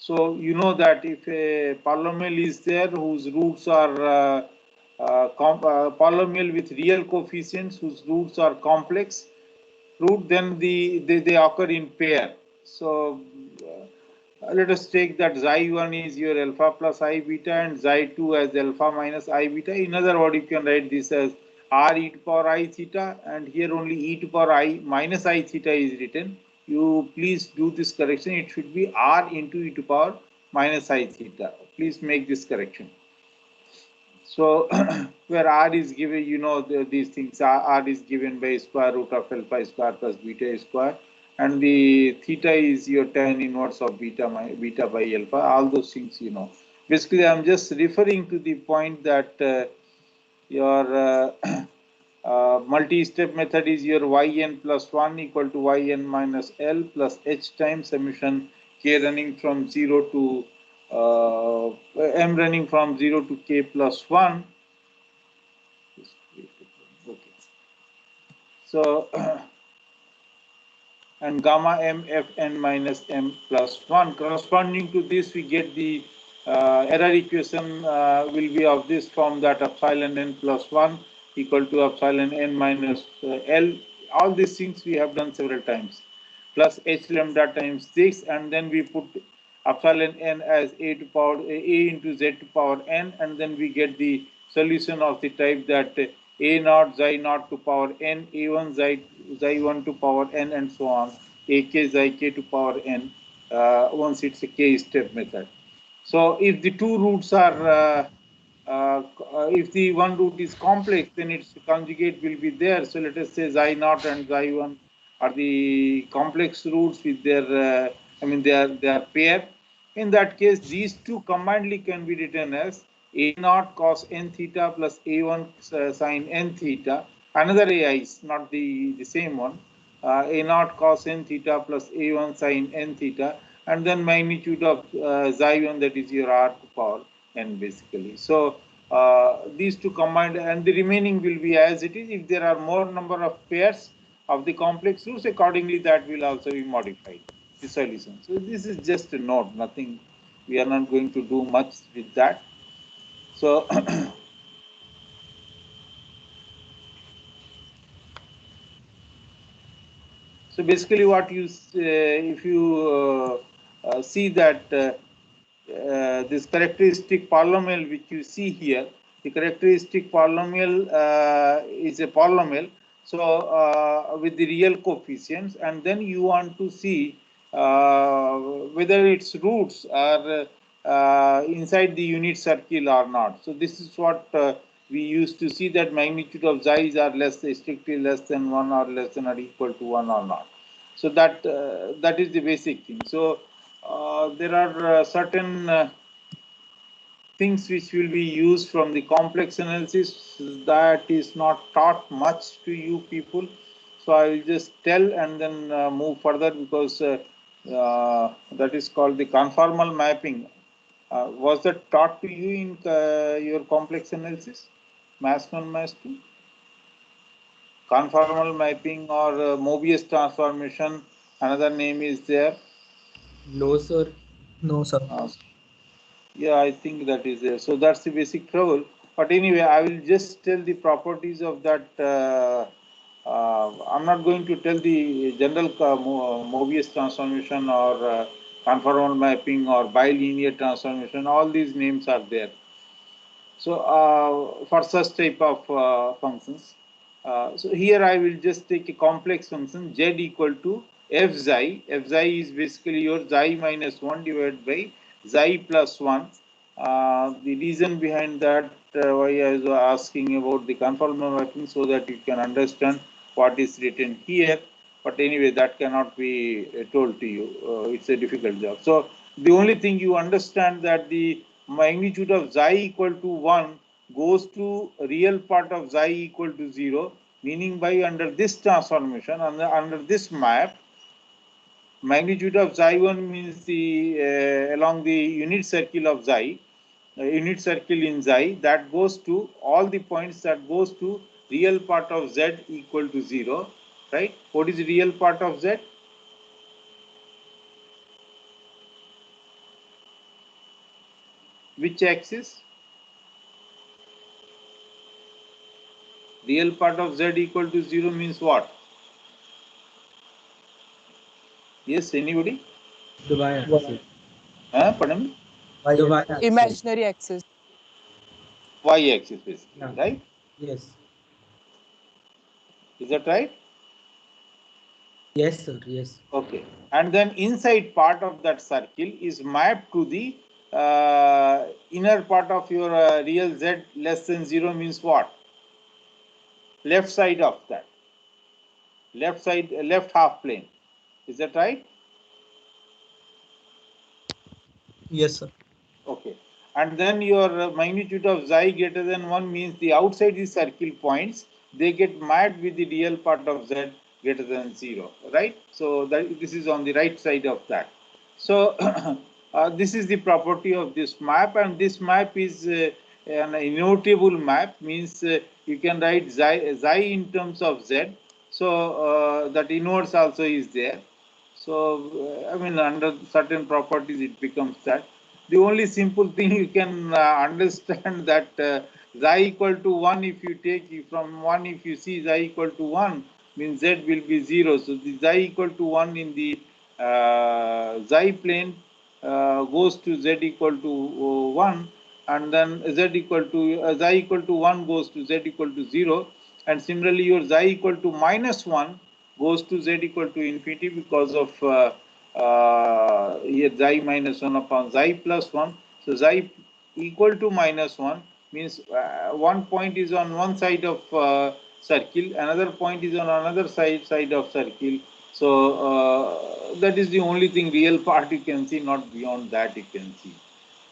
So you know that if a polynomial is there whose roots are polynomial with real coefficients whose roots are complex root, then they occur in pair. So let us take that xi1 is your alpha plus I beta and xi2 as alpha minus I beta. In other words, you can write this as r e to power I theta, and here only e to power I minus I theta is written. You please do this correction. It should be r into e to power minus I theta. Please make this correction. So where r is given, you know, these things r is given by square root of alpha square plus beta square, and the theta is your tan inverse of beta by alpha. All those things, you know. Basically, I'm just referring to the point that your multi-step method is your yn plus 1 equal to yn minus l plus h times summation k running from 0 to m running from 0 to k plus 1. Okay. So and gamma m f n minus m plus 1. Corresponding to this, we get the error equation will be of this form, that epsilon n plus 1 equal to epsilon n minus l. All these things we have done several times. Plus h lambda times 6, and then we put epsilon n as a to power a into z to power n, and then we get the solution of the type that a naught xi naught to power n, a1 xi1 to power n, and so on, ak xi k to power n, once it's a k step method. So if the two roots are if the one root is complex, then its conjugate will be there. So let us say xi naught and xi1 are the complex roots with their they are pair. In that case, these two combinedly can be written as a naught cos n theta plus a1 sin n theta. Another ai is not the same one. A naught cos n theta plus a1 sin n theta, and then magnitude of xi1, that is your r to power n basically. So these two combined, and the remaining will be as it is. If there are more number of pairs of the complex roots, accordingly that will also be modified, the solution. So this is just a note, nothing, we are not going to do much with that. So so basically what you if you see that this characteristic polynomial which you see here, the characteristic polynomial is a polynomial, so with the real coefficients, and then you want to see whether its roots are inside the unit circle or not. So this is what we used to see, that magnitude of xi's are strictly less than 1 or less than or equal to 1 or not. So that that is the basic thing. So there are certain things which will be used from the complex analysis that is not taught much to you people. So I will just tell and then move further, because that is called the conformal mapping. Was that taught to you in your complex analysis, Mass 1, Mass 2? Conformal mapping or Mobius transformation, another name is there. No, sir. No, sir. Yeah, I think that is there. So that's the basic trouble. But anyway, I will just tell the properties of that. I'm not going to tell the general Mobius transformation or conformal mapping or bilinear transformation. All these names are there. So for such type of functions, so here I will just take a complex function z equal to f xi. F xi is basically your xi minus 1 divided by xi plus 1. The reason behind that, why I was asking about the conformal mapping, so that you can understand what is written here. But anyway, that cannot be told to you. It's a difficult job. So the only thing you understand, that the magnitude of xi equal to 1 goes to real part of xi equal to 0, meaning by under this transformation, under this map, magnitude of xi1 means the along the unit circle of xi, unit circle in xi, that goes to all the points that goes to real part of z equal to 0, right? What is the real part of z? Which axis? Real part of z equal to 0 means what? Yes, anybody? The y-axis. Pardon me? The y-axis. Imaginary axis. Y-axis basically, Yeah. right? Yes. Is that right? Yes, sir. Yes. Okay. And then inside part of that circle is mapped to the inner part of your real z less than 0 means what? Left side of that. Left side, left half plane. Is that right? Yes, sir. Okay. And then your magnitude of xi greater than 1 means the outside the circle points, they get mapped with the real part of z greater than 0, right? So that this is on the right side of that. So this is the property of this map, and this map is an innotable map, means you can write xi in terms of z. So that inverse also is there. So I mean, under certain properties it becomes that. The only simple thing you can understand that xi equal to 1, if you take from 1, if you see xi equal to 1, means z will be 0. So the xi equal to 1 in the xi plane goes to z equal to 1, and then z equal to xi equal to 1 goes to z equal to 0, and similarly your xi equal to minus 1 goes to z equal to infinity because of here xi minus 1 upon xi plus 1. So xi equal to minus 1 means one point is on one side of circle, another point is on another side of circle. So that is the only thing, real part you can see, not beyond that you can see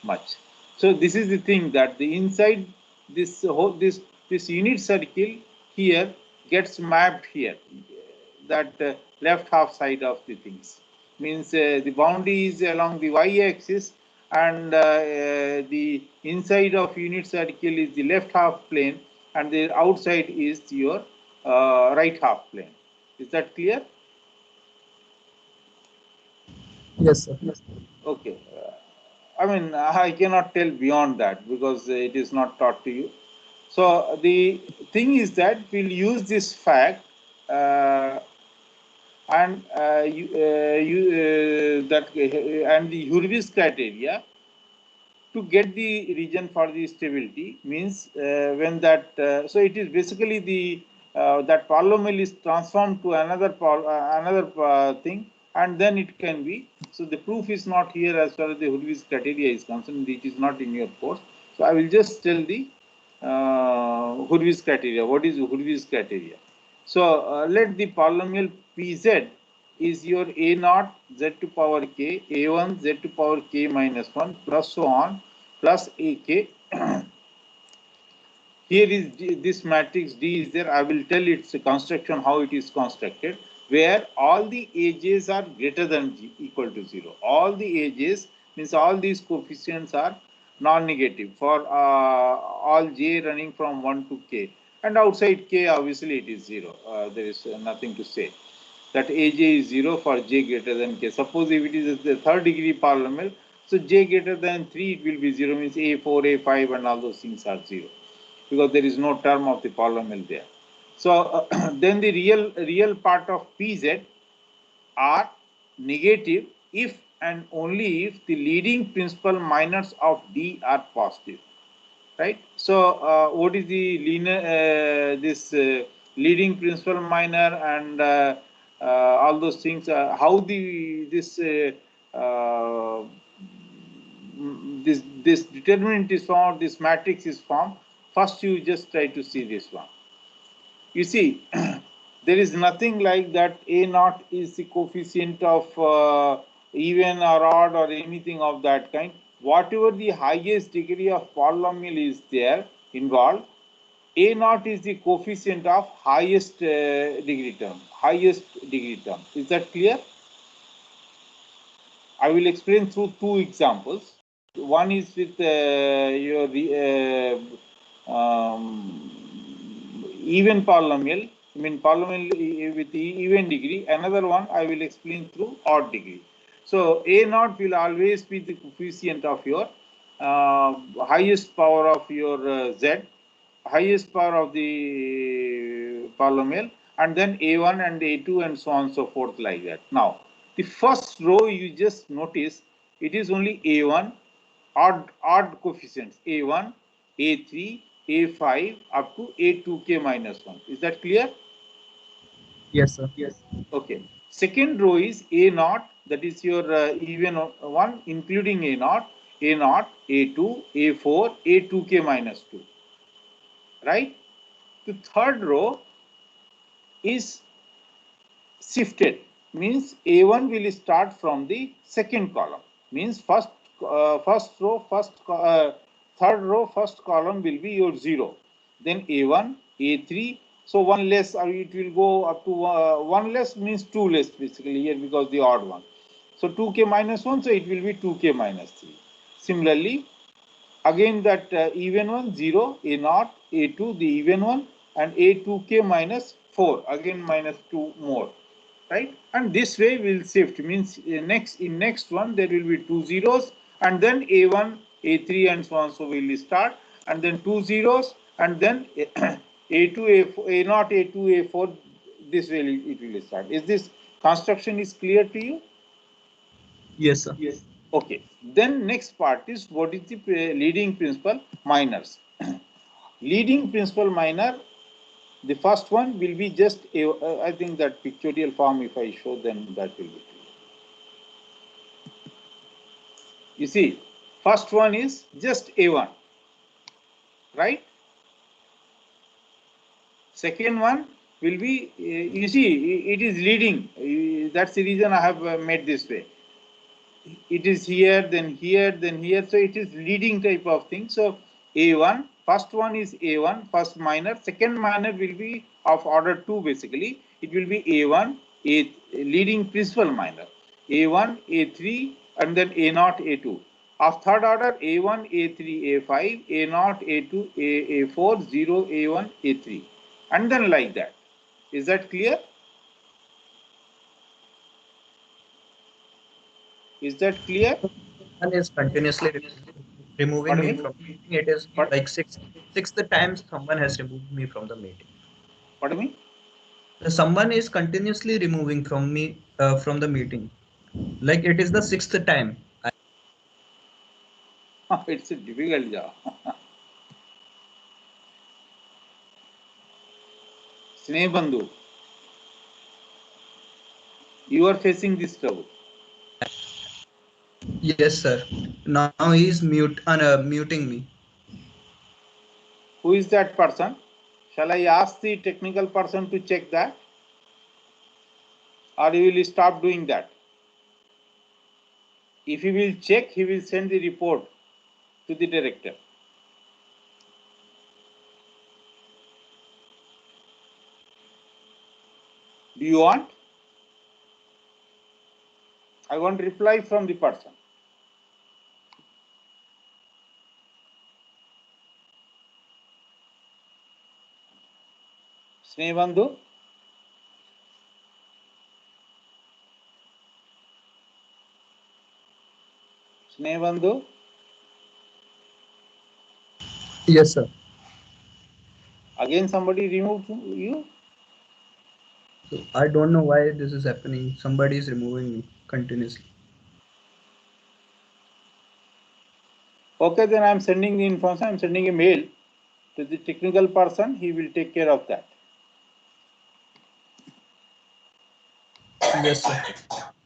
much. So this is the thing, that the inside this whole this unit circle here gets mapped here, that left half side of the things, means the boundary is along the y-axis, and the inside of unit circle is the left half plane, and the outside is your right half plane. Is that clear? Yes, sir. Okay. I mean, I cannot tell beyond that because it is not taught to you. So the thing is that we'll use this fact and and the Hurwitz criteria to get the region for the stability, means when that so it is basically the that polynomial is transformed to another thing, and then it can be. So the proof is not here as far as the Hurwitz criteria is concerned. It is not in your course. So I will just tell the Hurwitz criteria. What is Hurwitz criteria? So let the polynomial Pz is your a naught z to power k, a1 z to power k minus 1 plus so on plus ak. Here is this matrix D is there. I will tell its construction, how it is constructed, where all the ages are greater than equal to 0. All the ages means all these coefficients are non-negative for all j running from 1 to k, and outside k obviously it is 0. There is nothing to say. That aj is 0 for j greater than k. Suppose if it is the third degree polynomial, so j greater than 3 it will be 0, means a4, a5 and all those things are 0, because there is no term of the polynomial there. So then the real part of Pz are negative if and only if the leading principal minors of D are positive, right? So what is the linear this leading principal minor and all those things? How the this determinant is formed, this matrix is formed. First, you just try to see this one. You see, there is nothing like that a naught is the coefficient of even or odd or anything of that kind. Whatever the highest degree of polynomial is there involved, a naught is the coefficient of highest degree term, Is that clear? I will explain through two examples. One is with your even polynomial, I mean polynomial with even degree. Another one I will explain through odd degree. So a naught will always be the coefficient of your highest power of your Z, highest power of the polynomial, and then A1 and A2 and so on and so forth like that. Now, the first row you just notice it is only A1, odd coefficients A1, A3, A5 up to A2k minus 1. Is that clear? Yes, sir. Yes. Okay. Second row is A0, that is your even one, including A0, A0, A2, A4, A2k minus 2. Right? The third row is shifted, means A1 will start from the second column, means third row, first column will be your 0, then A1, A3, so one less, or it will go up to one less means two less basically here because the odd one. So 2k minus 1, so it will be 2k minus 3. Similarly, again that even one 0, A0, A2, the even one, and A2k minus 4, again minus 2 more. Right, and this way will shift, means next one there will be two zeros, and then A1, A3 and so on, so will start, and then two zeros, and then A2, A4, A0, A2, A4, this way it will start. Is this construction is clear to you? Yes, sir. Yes. Okay, then next part is what is the leading principal minors. Leading principal minor, the first one will be just I think that pictorial form, if I show, then that will be clear. You see, first one is just A1, right? Second one will be, you see, it is leading. That's the reason I have made this way. It is here, then here, then here. So it is leading type of thing. So A1, first one is A1, first minor. Second minor will be of order 2 basically. It will be A1, leading principal minor. A1, A3, and then A0, A2. Of third order, A1, A3, A5, A0, A2, A4, 0, A1, A3. And then like that. Is that clear? Is that clear? One is continuously removing Pardon me me? from the meeting. It is What? like sixth times someone has removed me from the meeting. Pardon me? Someone is continuously removing me from the meeting. Like it is the sixth time. It's a difficult job. Snehbandhu, you are facing this trouble. Yes, sir. Now he is muting me. Who is that person? Shall I ask the technical person to check that? Or you will stop doing that? If he will check, he will send the report to the director. Do you want? I want reply from the person. Snehbandhu? Snehbandhu? Yes, sir. Again somebody removed you? So I don't know why this is happening. Somebody is removing me continuously. Okay, then I am sending the information. I am sending a mail to the technical person. He will take care of that. Yes, sir.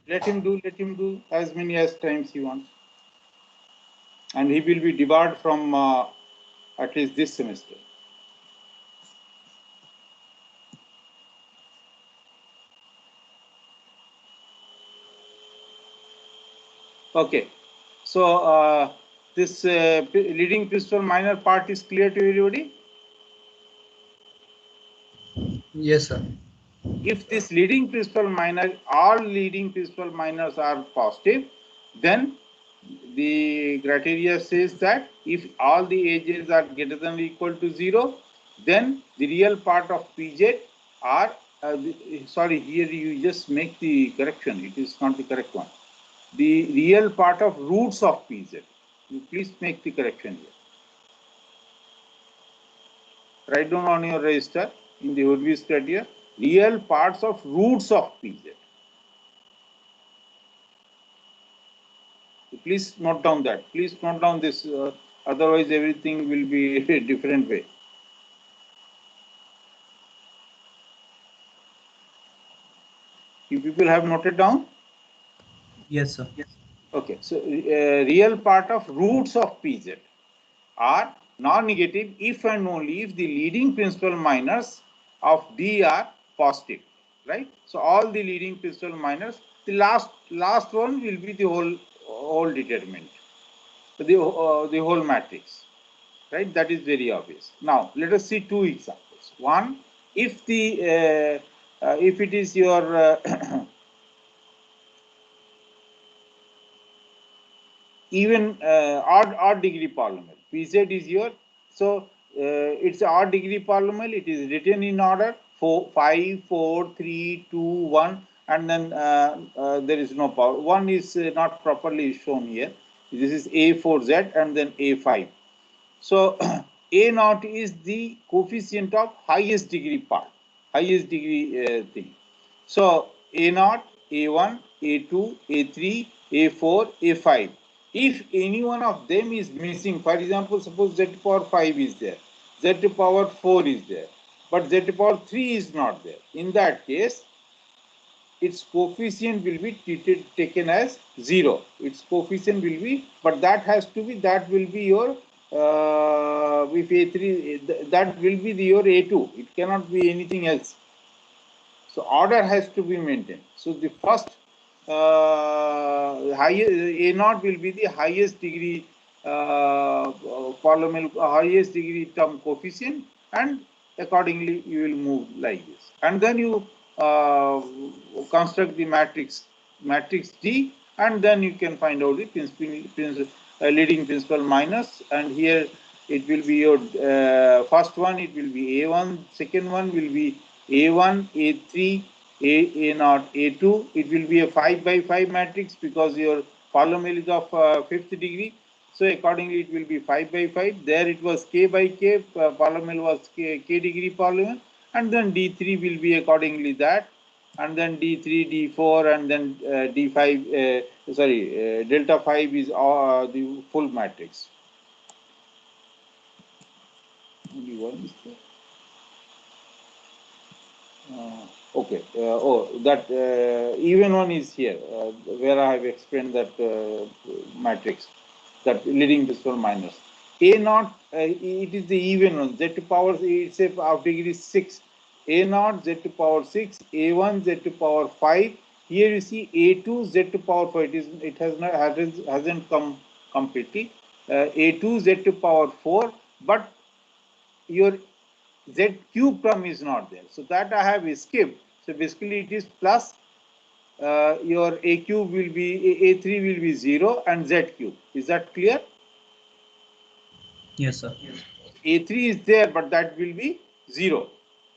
Let him do as many as times he wants. And he will be debarred from at least this semester. Okay, so this leading principal minor part is clear to everybody. Yes, sir. If this leading principal minor, all leading principal minors are positive, then the criteria says that if all the ages are greater than or equal to 0, then the real part of PZ are, sorry, here you just make the correction, it is not the correct one. The real part of roots of PZ. You please make the correction here. Write down on your register in the Hurwitz criteria real parts of roots of Pz. Please note down that. Please note down this. Otherwise, everything will be a different way. You people have noted down? Yes, sir. Yes. Okay. So, real part of roots of Pz are non-negative if and only if the leading principal minors of D are positive, right? So all the leading principal minors, the last one will be the whole determinant, the whole matrix, right? That is very obvious. Now let us see two examples. One, if if it is your even odd degree polynomial. Pz is your, so it's an odd degree polynomial. It is written in order 4, 5, 4, 3, 2, 1, and then there is no power. 1 is not properly shown here. This is A4Z and then A5. So A naught is the coefficient of highest degree part, highest degree thing. So A naught, A1, A2, A3, A4, A5. If any one of them is missing, for example, suppose Z power 5 is there, Z power 4 is there, but Z power 3 is not there. In that case, its coefficient will be taken as 0. Its coefficient will be, but that has to be, that will be your, if A3, that will be your A2. It cannot be anything else. So order has to be maintained. So the first highest A naught will be the highest degree polynomial, highest degree term coefficient, and accordingly you will move like this. And then you construct the matrix D, and then you can find out the leading principal minus, and here it will be your first one, it will be A1, second one will be A1, A3, A naught, A2. It will be a 5 by 5 matrix because your polynomial is of fifth degree. So accordingly, it will be 5 by 5. There it was K by K, polynomial was K degree polynomial, and then D3 will be accordingly that, and then D3, D4, and then D5, delta 5 is the full matrix. Only one is there. Okay. That even one is here, where I have explained that matrix, that leading principal minus. A naught, it is the even one. Z to power, it's a of degree 6. A naught, Z to power 6. A1, Z to power 5. Here you see A2, Z to power 5. It has not hasn't come completely. A2, Z to power 4, but your Z cube term is not there. So that I have skipped. So basically it is plus your A cube will be, A3 will be 0 and Z cube. Is that clear? Yes, sir. A3 is there, but that will be 0.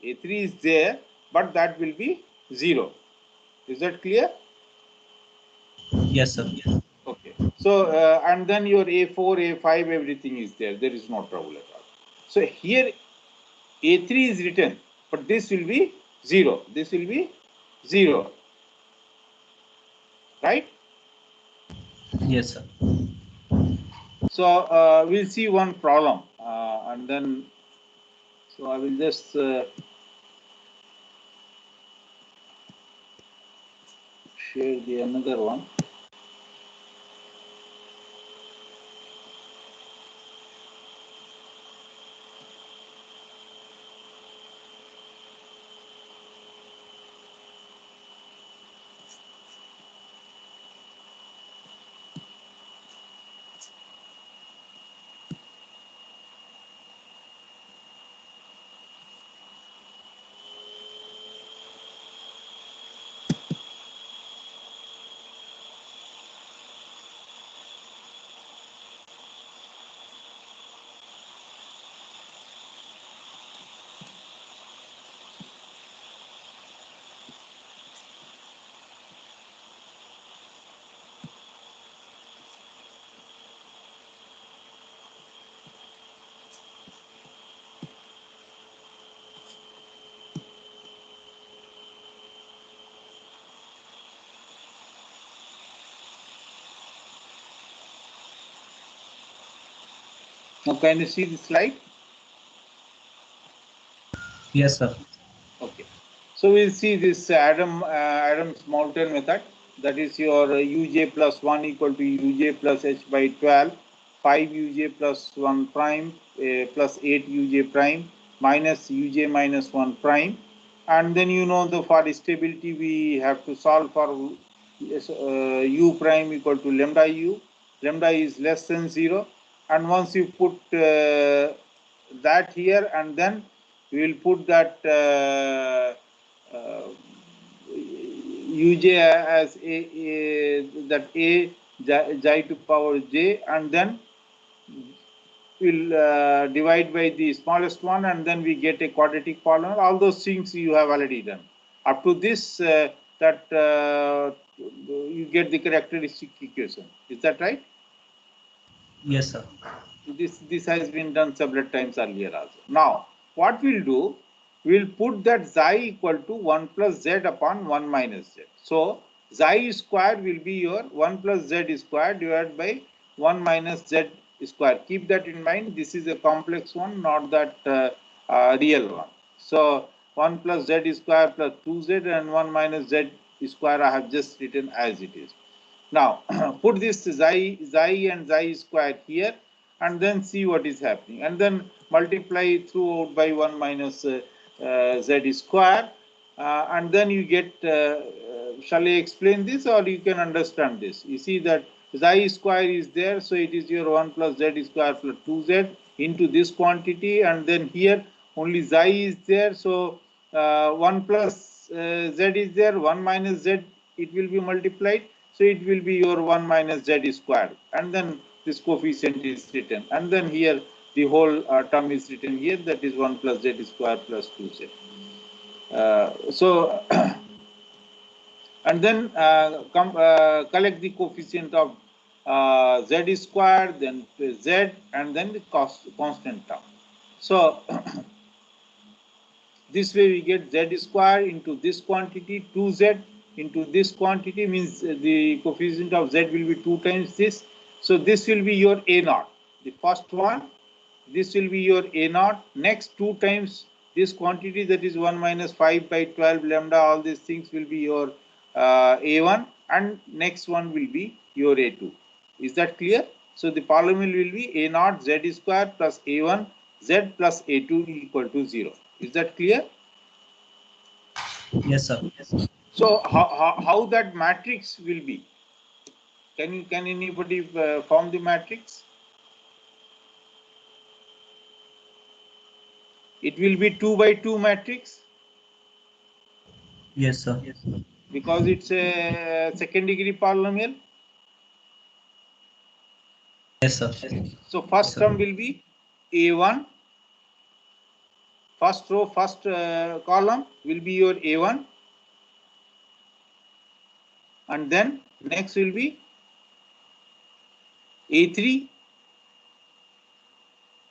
A3 is there, but that will be 0. Is that clear? Yes, sir. Okay. So, and then your A4, A5, everything is there. There is no trouble at all. So here A3 is written, but this will be 0. This will be 0. Right? Yes, sir. So we'll see one problem, and then, so I will just share the another one. Now can you see the slide? Yes, sir. Okay. So we'll see this Adams-Moulton method. That is your uj plus 1 equal to uj plus h by 12, 5 uj plus 1 prime plus 8 uj prime minus uj minus 1 prime. And then you know the for stability we have to solve for u prime equal to lambda u. Lambda is less than 0. And once you put that here, and then we will put that uj as that a j to power j, and then we'll divide by the smallest one, and then we get a quadratic polynomial. All those things you have already done. Up to this, that you get the characteristic equation. Is that right? Yes, sir. This has been done several times earlier also. Now, what we'll do, we'll put that xi equal to 1 plus z upon 1 minus z. So, xi square will be your 1 plus z square divided by 1 minus z square. Keep that in mind. This is a complex one, not that real one. So, 1 plus z square plus 2z and 1 minus z square I have just written as it is. Now, put this xi and xi square here, and then see what is happening, and then multiply throughout by 1 minus z square, and then you get, shall I explain this, or you can understand this? You see that xi square is there, so it is your 1 plus z square plus 2z into this quantity, and then here only xi is there, so 1 plus z is there, 1 minus z, it will be multiplied, so it will be your 1 minus z squared, and then this coefficient is written, and then here the whole term is written here, that is 1 plus z square plus 2z. So and then collect the coefficient of z squared, then z, and then the constant term. So this way we get z square into this quantity, 2z into this quantity, means the coefficient of z will be 2 times this. So this will be your a naught. The first one, this will be your a naught. Next 2 times this quantity, that is 1 minus 5 by 12 lambda, all these things will be your a1, and next one will be your a2. Is that clear? So the polynomial will be a naught z square plus a1 z plus a2 equal to 0. Is that clear? Yes, sir. So how that matrix will be? Can anybody form the matrix? It will be 2 by 2 matrix. Yes, sir. Because it's a second degree polynomial. Yes, sir. So first term will be a1. First row, first column will be your a1, and then next will be a3.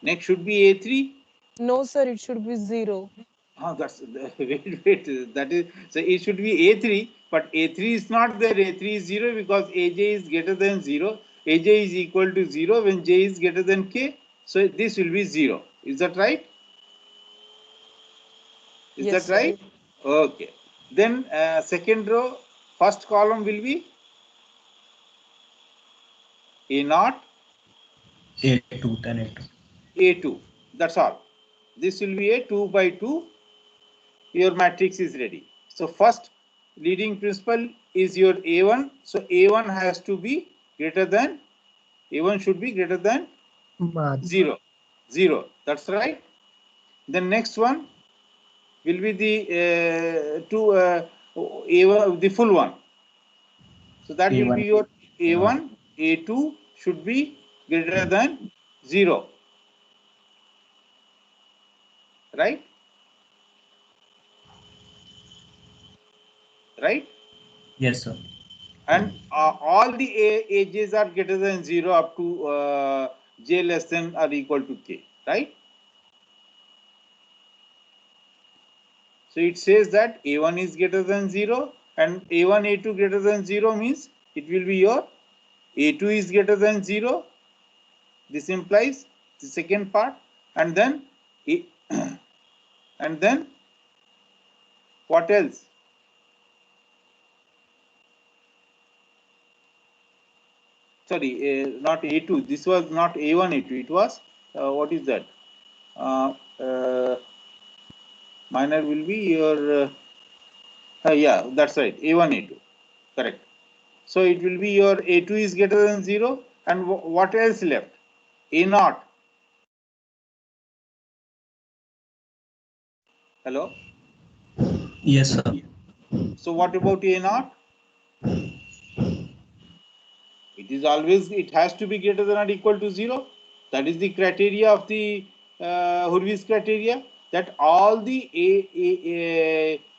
Next should be a3. No, sir, it should be 0. Oh, that's wait. That is, so it should be a3, but a3 is not there. A3 is 0 because aj is greater than 0. Aj is equal to 0 when j is greater than k. So this will be 0. Is that right? Is Yes, that sir. right? Okay. Then second row, first column will be a naught, A2, then A2. a2. That's all. This will be a 2 by 2. Your matrix is ready. So first leading principle is your a1. So a1 has to be greater than, a1 should be greater than 0. 0. That's right. The next one will be the a1, the full one. So that will be A1. your a1, a2 should be greater than 0. Right? Right? Yes, sir. And all the ages are greater than 0 up to j less than or equal to k. Right? So it says that a1 is greater than 0 and a1, a2 greater than 0 means it will be your a2 is greater than 0. This implies the second part, and then and then what else? Sorry, not A2. This was not A1, A2. It was what is that? Minor will be your yeah, that's right. A1, A2. Correct. So it will be your A2 is greater than 0, and what else left? A0. Hello. Yes, sir. So what about A0? It has to be greater than or equal to 0. That is the criteria of the Hurwitz criteria, that all the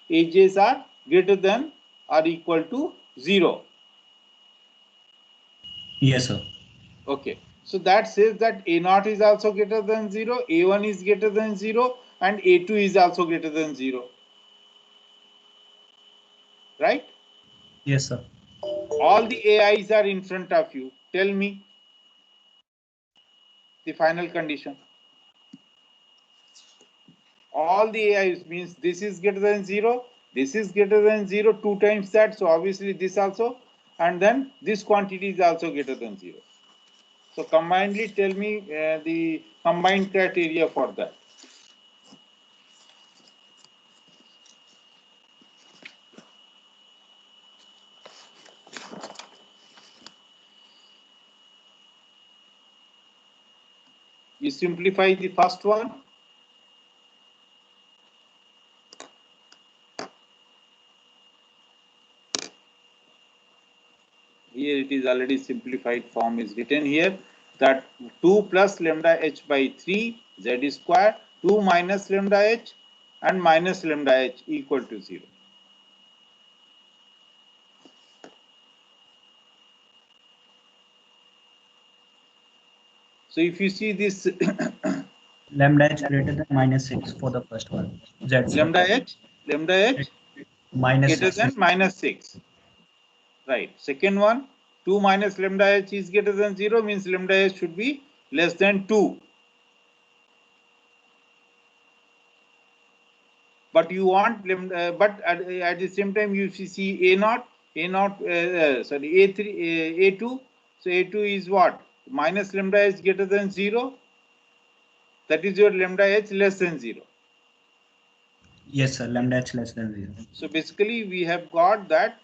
Aj's are greater than or equal to 0. Yes, sir. Okay. So that says that A0 is also greater than 0, A1 is greater than 0, and A2 is also greater than 0. Right? Yes, sir. All the AIs are in front of you. Tell me the final condition. All the AIs means this is greater than 0, this is greater than 0, 2 times that, so obviously this also, and then this quantity is also greater than 0. So combinedly tell me the combined criteria for that. You simplify the first one. Here it is already simplified form is written here, that 2 plus lambda h by 3 z square, 2 minus lambda h, and minus lambda h equal to 0. So if you see this Lambda h greater than -6 for the first one. Z square. lambda h greater -6. than -6. Right. Second one, 2 minus lambda h is greater than 0 means lambda h should be less than 2. But you want lambda, but at the same time you see A0, sorry, A3, A2. So A2 is what? Minus lambda h greater than 0. That is your lambda h less than 0. Yes, sir. Lambda h less than 0. So basically we have got that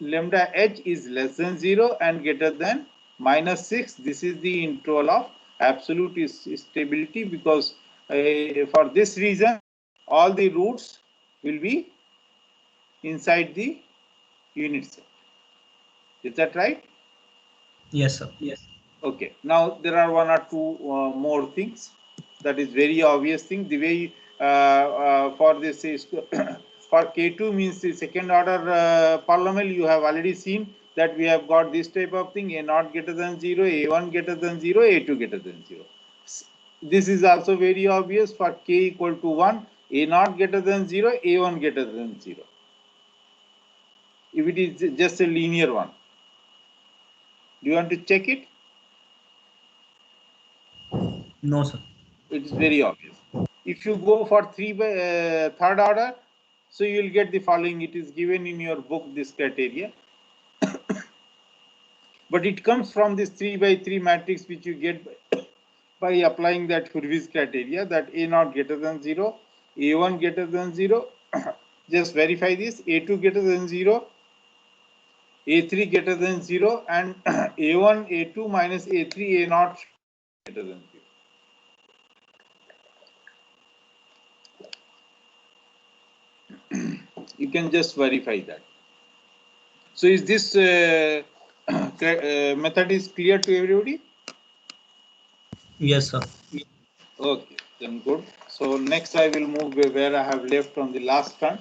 lambda h is less than 0 and greater than -6. This is the interval of absolute stability, because for this reason all the roots will be inside the unit set. Is that right? Yes, sir. Yes. Okay. Now there are one or two more things. That is very obvious thing. The way for this is for K2 means the second order polynomial, you have already seen that we have got this type of thing: A0 greater than 0, A1 greater than 0, A2 greater than 0. This is also very obvious for K equal to 1, A0 greater than 0, A1 greater than 0. If it is just a linear one. Do you want to check it? No, sir. It is very obvious. If you go for third order, so you will get the following. It is given in your book, this criteria. But it comes from this 3 by 3 matrix which you get by applying that Hurwitz criteria, that A0 greater than 0, A1 greater than 0. Just verify this: A2 greater than 0, A3 greater than 0, and A1, A2 minus A3, A0 greater than 0. You can just verify that. So is this method is clear to everybody? Yes, sir. Okay, then good. So next I will move where I have left on the last time,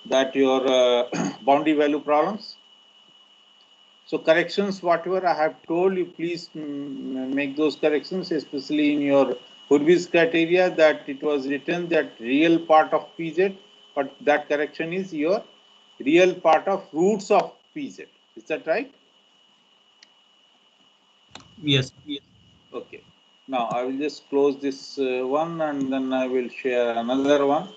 that your boundary value problems. So corrections, whatever I have told you, please make those corrections, especially in your Hurwitz criteria, that it was written that real part of PZ, but that correction is your real part of roots of PZ. Is that right? Yes. Okay. Now I will just close this one and then I will share another one.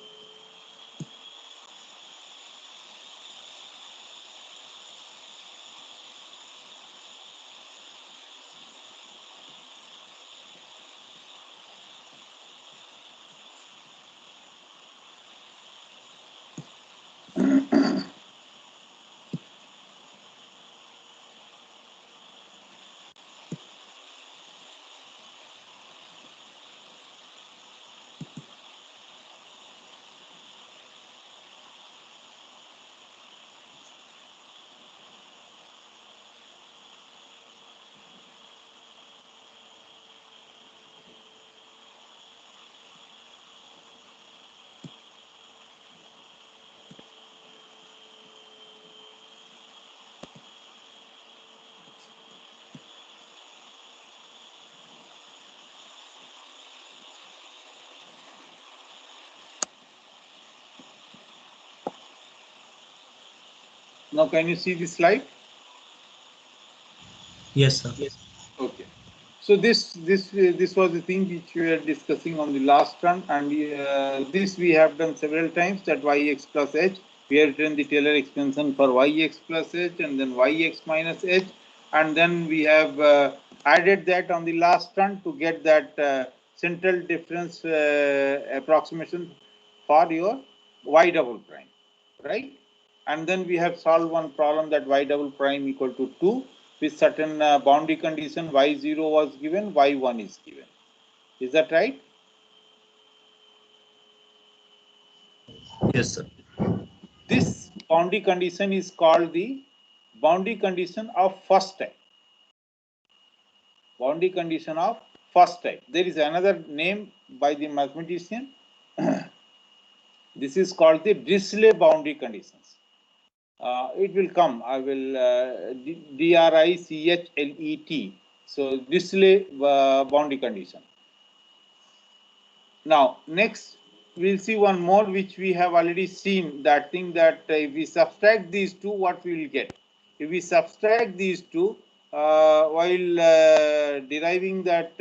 Now can you see this slide? Yes, sir. Yes. Okay. So this was the thing which we were discussing on the last run, and this we have done several times. That yx plus h, we have written the Taylor expansion for yx plus h, and then yx minus h, and then we have added that on the last run to get that central difference approximation for your y double prime, right? And then we have solved one problem that y double prime equal to 2 with certain boundary condition y0 was given, y1 is given. Is that right? Yes, sir. This boundary condition is called the boundary condition of first type. Boundary condition of first type. There is another name by the mathematician. This is called the Dirichlet boundary conditions. It will come. I will Dirichlet. So Dirichlet boundary condition. Now next we'll see one more which we have already seen, that thing that if we subtract these two, what we will get? If we subtract these two while deriving that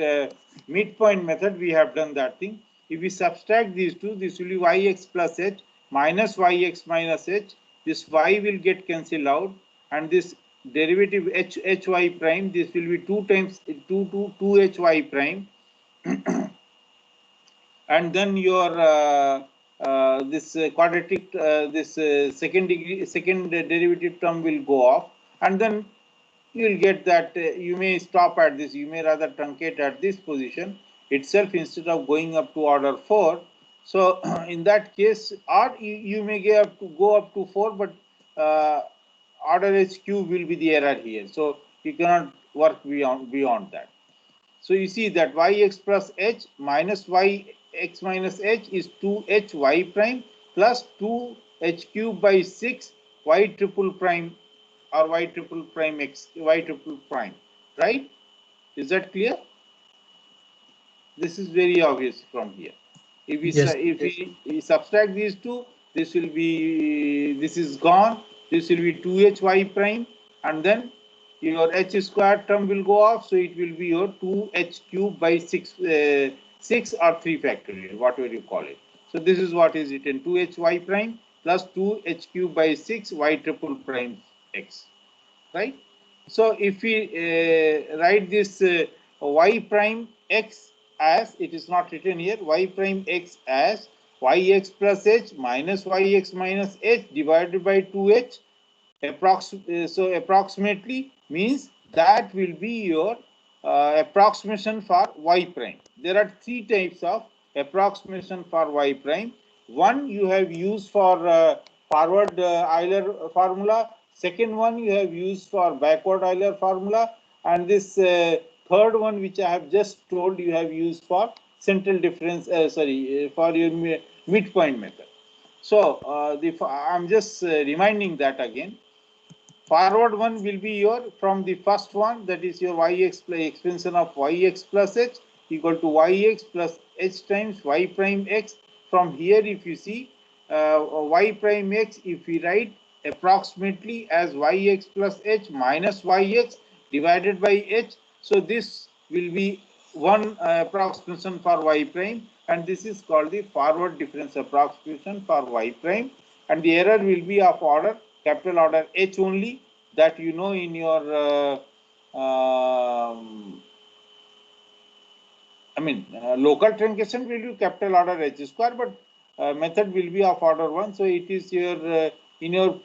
midpoint method, we have done that thing. If we subtract these two, this will be yx plus h minus yx minus h. This y will get cancelled out, and this derivative hy prime, this will be 2 times 2 hy prime. And then your this quadratic this second derivative term will go off, and then you will get that you may stop at this, you may rather truncate at this position itself instead of going up to order 4. So in that case, or you may go up to 4, but order HQ will be the error here, so you cannot work beyond that. So you see that yx plus h minus yx minus h is 2hy prime plus 2h cube by 6 y triple prime or y triple prime x y triple prime, right? Is that clear? This is very obvious from here. If we Yes. we subtract these two, this will be, this is gone. This will be 2hy prime, and then your h square term will go off, so it will be your 2h cube by 6 or 3 factorial, whatever you call it. So this is what is written: 2hy prime plus 2h cube by 6 y triple prime x, right? So if we write this y prime x as, it is not written here, y prime x as yx plus h minus yx minus h divided by 2h, so approximately means that will be your approximation for y prime. There are 3 types of approximation for y prime. One you have used for forward Euler formula. Second one you have used for backward Euler formula, and this third one which I have just told you have used for central difference. For your midpoint method. So I'm just reminding that again. Forward one will be your, from the first one, that is your yx plus expansion of yx plus h equal to yx plus h times y prime x. From here, if you see y prime x, if we write approximately as yx plus h minus yx divided by h, so this will be one approximation for y prime, and this is called the forward difference approximation for y prime, and the error will be of order capital order H only, that you know in your local truncation will be capital order H square, but method will be of order 1. So it is your in your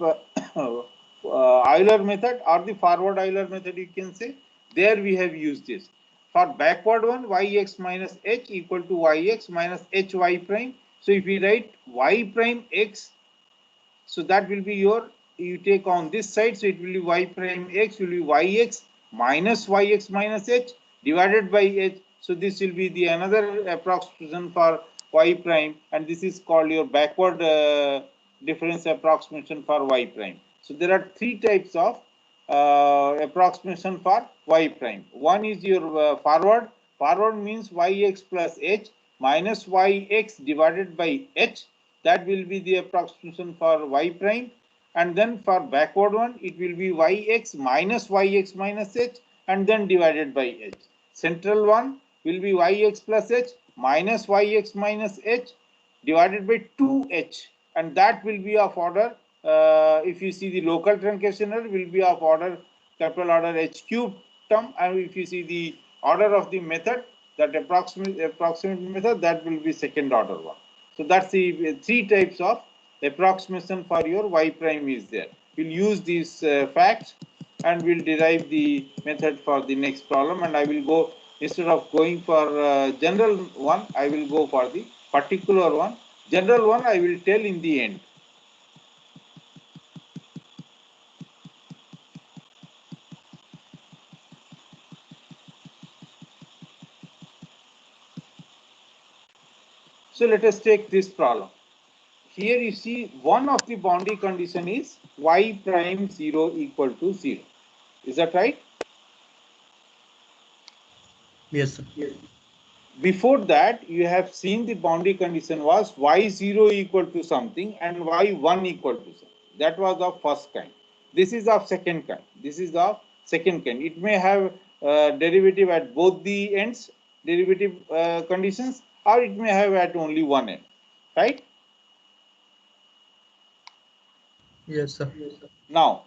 Euler method or the forward Euler method, you can say, there we have used this. For backward one, yx minus h equal to yx minus hy prime. So if we write y prime x, so that will be your, you take on this side, so it will be y prime x will be yx minus h divided by h. So this will be the another approximation for y prime, and this is called your backward difference approximation for y prime. So there are three types of approximation for y prime. One is your forward. Forward means yx plus h minus yx divided by h. That will be the approximation for y prime. And then for backward one, it will be yx minus h and then divided by h. Central one will be yx plus h minus h divided by 2h, and that will be of order, if you see the local truncation error will be of order capital order h cube term, and if you see the order of the method, that approximate method, that will be second order one. So that's the three types of approximation for your y prime is there. We'll use these facts and we'll derive the method for the next problem, and I will go, instead of going for general one, I will go for the particular one. General one I will tell in the end. So let us take this problem. Here you see one of the boundary condition is y prime 0 equal to 0. Is that right? Yes, sir. Yes. Before that, you have seen the boundary condition was y0 equal to something and y1 equal to something. That was of first kind. This is of second kind. This is of second kind. It may have derivative at both the ends, derivative conditions, or it may have at only one end, right? Yes, sir. Now,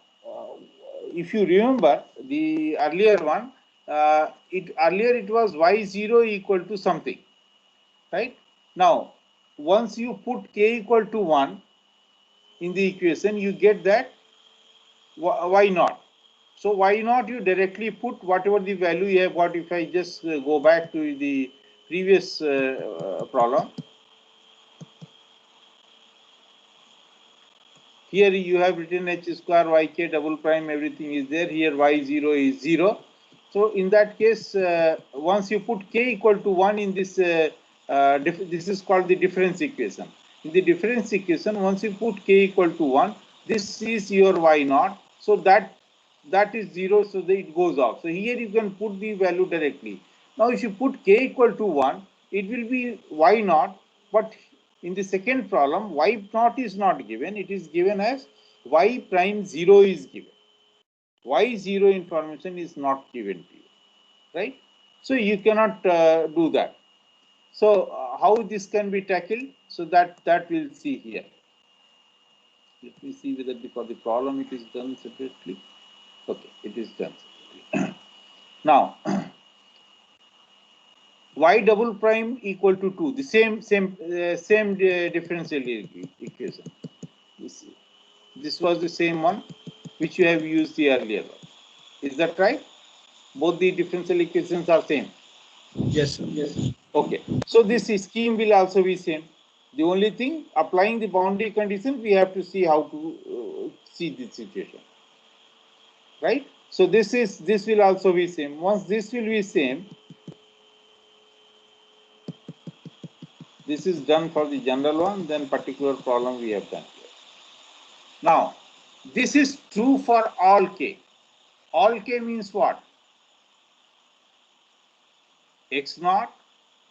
if you remember the earlier one, earlier it was y0 equal to something, right? Now, once you put k equal to 1 in the equation, you get that y naught. So y naught you directly put whatever the value you have got. If I just go back to the previous problem, here you have written h square yk double prime, everything is there. Here y0 is 0. So in that case, once you put k equal to 1 in this, this is called the difference equation. In the difference equation, once you put k equal to 1, this is your y naught. So that is 0, so that it goes off. So here you can put the value directly. Now if you put k equal to 1, it will be y naught, but in the second problem, y naught is not given. It is given as y prime 0 is given. Y0 information is not given to you, right? So you cannot do that. So how this can be tackled? So that we'll see here. Let me see whether for the problem it is done separately. Okay, it is done separately. Now, y double prime equal to 2, the same differential equation. This was the same one which you have used the earlier one. Is that right? Both the differential equations are same. Yes, sir. Yes. Okay. So this scheme will also be same. The only thing, applying the boundary condition, we have to see how to see this situation. Right? So this will also be same. Once this will be same, this is done for the general one, then particular problem we have done here. Now, this is true for all k. All k means what? x0,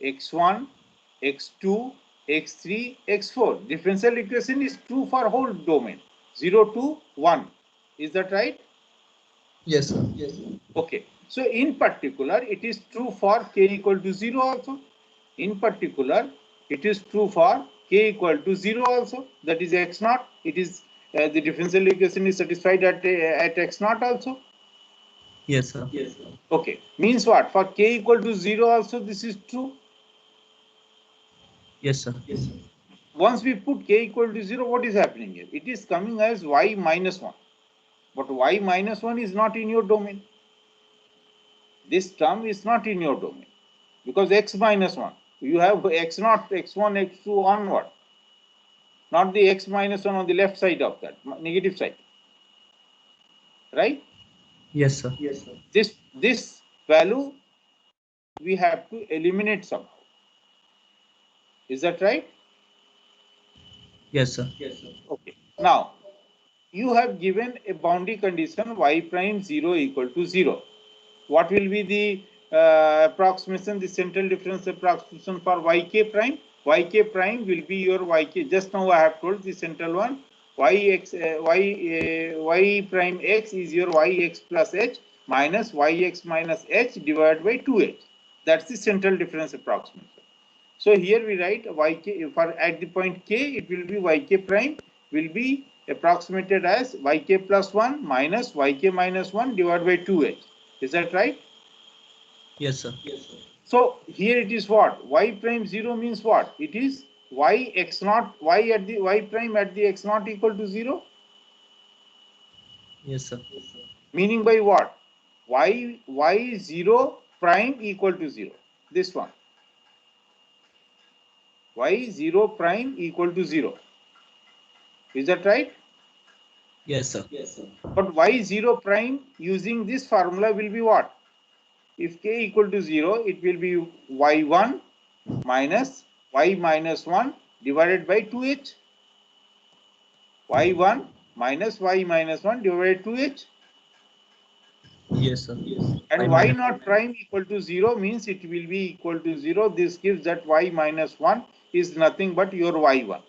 x1, x2, x3, x4. Differential equation is true for whole domain, 0 to 1. Is that right? Yes, sir. Yes. Okay. So in particular, it is true for k equal to 0 also. In particular, it is true for k equal to 0 also. That is x naught. It is the differential equation is satisfied at x naught also. Yes, sir. Okay. Means what? For k equal to 0 also this is true. Yes, sir. Once we put k equal to 0, what is happening here? It is coming as y minus 1. But y minus 1 is not in your domain. This term is not in your domain. Because x minus 1. You have x naught, x1, x2 onward. Not the x minus 1 on the left side of that, negative side. Right? Yes, sir. This value we have to eliminate somehow. Is that right? Yes, sir. Okay. Now, you have given a boundary condition y prime 0 equal to 0. What will be the approximation, the central difference approximation for yk prime? Yk prime will be your yk. Just now I have told the central one. Y prime x is your yx plus h minus yx minus h divided by 2h. That's the central difference approximation. So here we write yk for at the point k, it will be yk prime will be approximated as yk plus 1 minus yk minus 1 divided by 2h. Is that right? Yes, sir. So here it is what? Y prime 0 means what? It is y x naught, y at the y prime at the x naught equal to 0. Yes, sir. Meaning by what? Y 0 prime equal to 0. This one. Y 0 prime equal to 0. Is that right? Yes, sir. But y 0 prime using this formula will be what? If k equal to 0, it will be y1 minus y minus 1 divided by 2h. Y1 minus y minus 1 divided by 2h. Yes, sir. And y naught prime equal to 0 means it will be equal to 0. This gives that y minus 1 is nothing but your y1.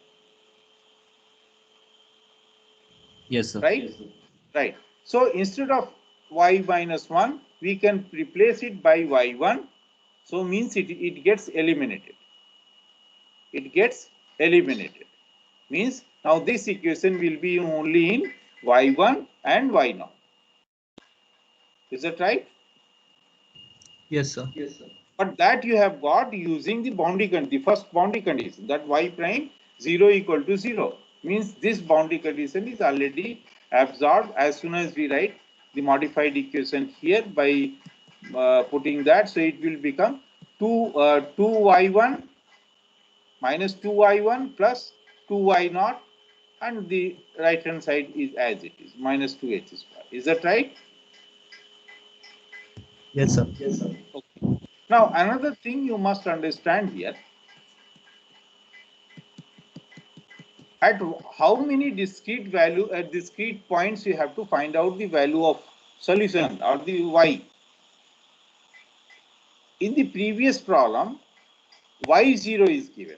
Yes, sir. Right? Right. So instead of y minus 1, we can replace it by y1. So means it gets eliminated. It gets eliminated. Means now this equation will be only in y1 and y0. Is that right? Yes, sir. But that you have got using the boundary condition, the first boundary condition, that y prime 0 equal to 0. Means this boundary condition is already absorbed as soon as we write the modified equation here by putting that. So it will become 2y1 minus 2y1 plus 2y0, and the right hand side is as it is, minus 2h square. Is that right? Yes, sir. Okay. Now another thing you must understand here, at how many discrete points you have to find out the value of solution or the y. In the previous problem, y0 is given,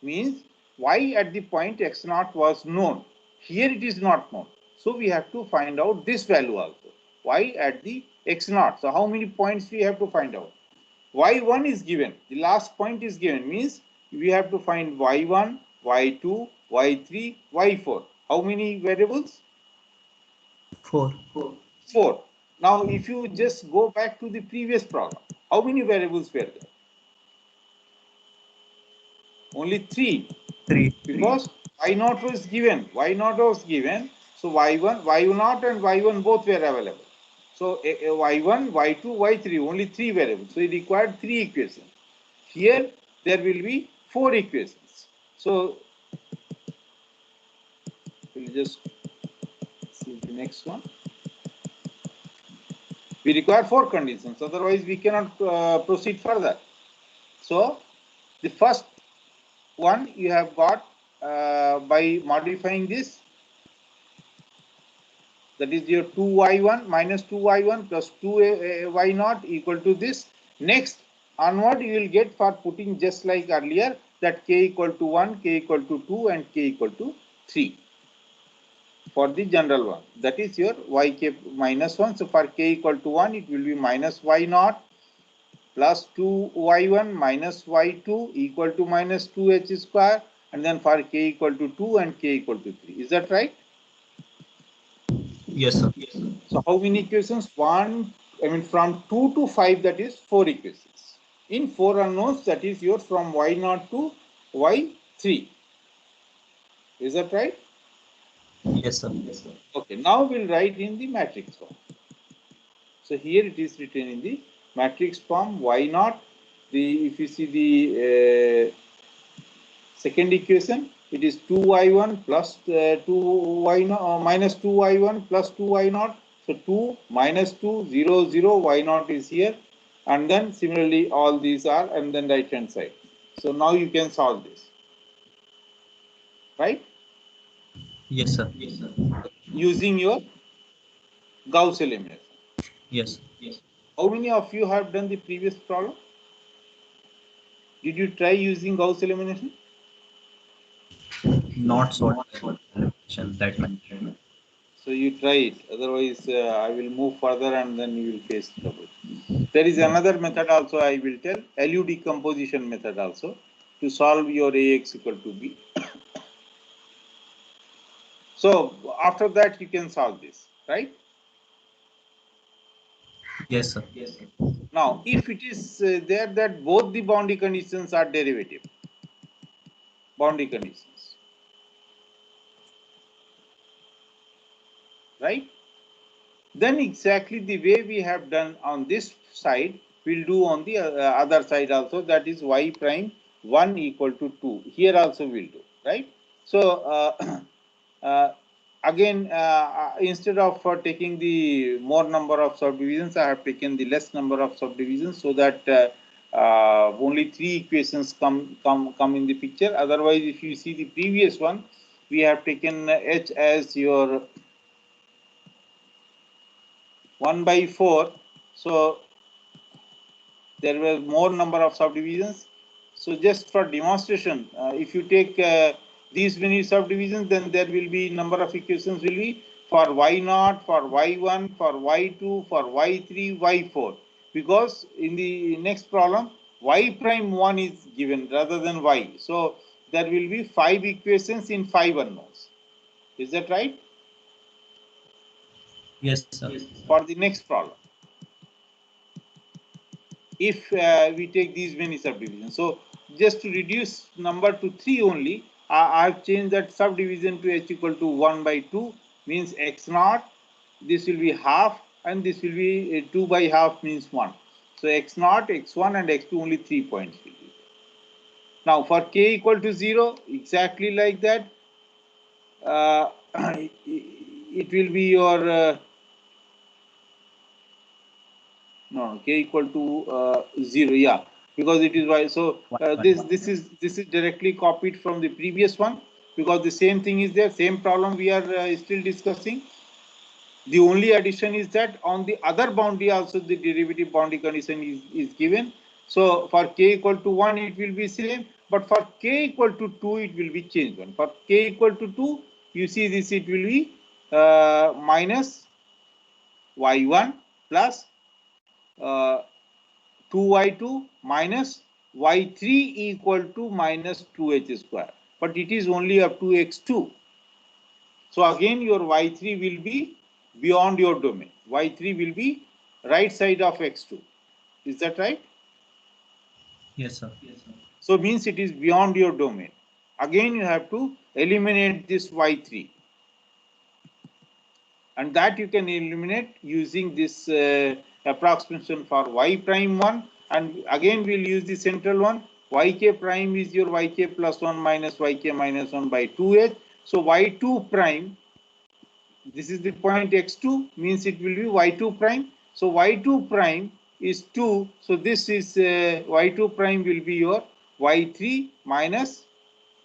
means y at the point x0 was known. Here it is not known. So we have to find out this value also, y at the x0. So how many points we have to find out? Y1 is given, the last point is given, means we have to find y1, y2, y3, y4. How many variables? 4. 4. Now if you just go back to the previous problem, how many variables were there? Only 3. 3. Because y0 was given, so y1, y0 and y1 both were available. So y1, y2, y3, only 3 variables. So it required 3 equations. Here there will be 4 equations. So we'll just see the next one. We require 4 conditions, otherwise we cannot proceed further. So the first one you have got by modifying this, that is your 2y1 minus 2y1 plus 2y0 equal to this. Next onward you will get, for putting just like earlier, that k equal to 1, k equal to 2 and k equal to 3. for the general one. That is your yk minus 1. So for k equal to 1, it will be minus y naught plus 2y1 minus y2 equal to minus 2h square, and then for k equal to 2 and k equal to 3. Is that right? Yes, sir. So how many equations? From 2 to 5, that is 4 equations. In 4 unknowns, that is your from y0 to y3. Is that right? Yes, sir. Okay, now we'll write in the matrix form. So here it is written in the matrix form y0. If you see the second equation, it is 2y1 plus 2y0 minus 2y1 plus 2y0. So 2 minus 2 0 0 y0 is here, and then similarly all these are, and then right hand side. So now you can solve this, right? Yes, sir. Using your Gauss elimination. Yes. How many of you have done the previous problem? Did you try using Gauss elimination? Not sort that much. So you try it. Otherwise, I will move further and then you will face trouble. There is another method also I will tell, LU decomposition method also, to solve your AX equal to B. So after that you can solve this, right? Yes, sir. Now, if it is there that both the boundary conditions are derivative, boundary conditions, right? Then exactly the way we have done on this side, we'll do on the other side also, that is y prime 1 equal to 2. Here also we'll do, right? So again, instead of taking the more number of subdivisions, I have taken the less number of subdivisions, so that only 3 equations come in the picture. Otherwise, if you see the previous one, we have taken h as your 1 by 4. So there were more number of subdivisions. So just for demonstration, if you take these many subdivisions, then there will be number of equations will be for y0, for y1, for y2, for y3, y4. Because in the next problem, y prime 1 is given rather than y. So there will be 5 equations in 5 unknowns. Is that right? Yes, sir. For the next problem, if we take these many subdivisions. So just to reduce number to 3 only, I have changed that subdivision to h equal to 1 by 2, means x naught, this will be half, and this will be 2 by half means 1. So x naught, x1 and x2, only 3 points will be there. Now for k equal to 0, exactly like that, it will be your no, k equal to 0, yeah, because it is y. So this is directly copied from the previous one, because the same thing is there, same problem we are still discussing. The only addition is that on the other boundary also the derivative boundary condition is given. So for k equal to 1 it will be same, but for k equal to 2 it will be changed one. For k equal to 2, you see this, it will be minus y1 plus 2y2 minus y3 equal to minus 2h square, but it is only up to x2. So again your y3 will be beyond your domain. Y3 will be right side of x2. Is that right? Yes, sir. So means it is beyond your domain. Again you have to eliminate this y3, and that you can eliminate using this approximation for y prime 1, and again we'll use the central one. Yk prime is your yk plus 1 minus yk minus 1 by 2h. So y2 prime, this is the point x2, means it will be y2 prime. So y2 prime is 2. So this is y2 prime will be your y3 minus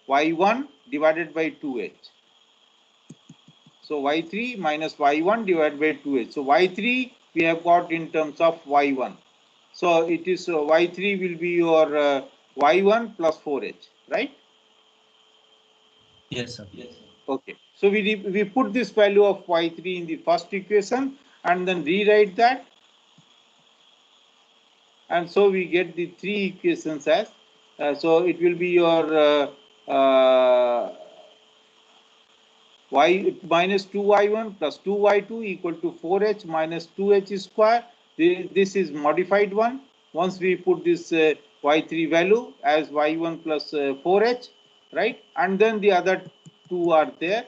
y1 divided by 2h. So y3 minus y1 divided by 2h. So y3 we have got in terms of y1. So it is y3 will be your y1 plus 4h, right? Yes, sir. Okay, so we put this value of y3 in the first equation and then rewrite that, and so we get the three equations as so it will be your y minus 2y1 plus 2y2 equal to 4h minus 2h square. This is modified one. Once we put this y3 value as y1 plus 4h, right? And then the other two are there.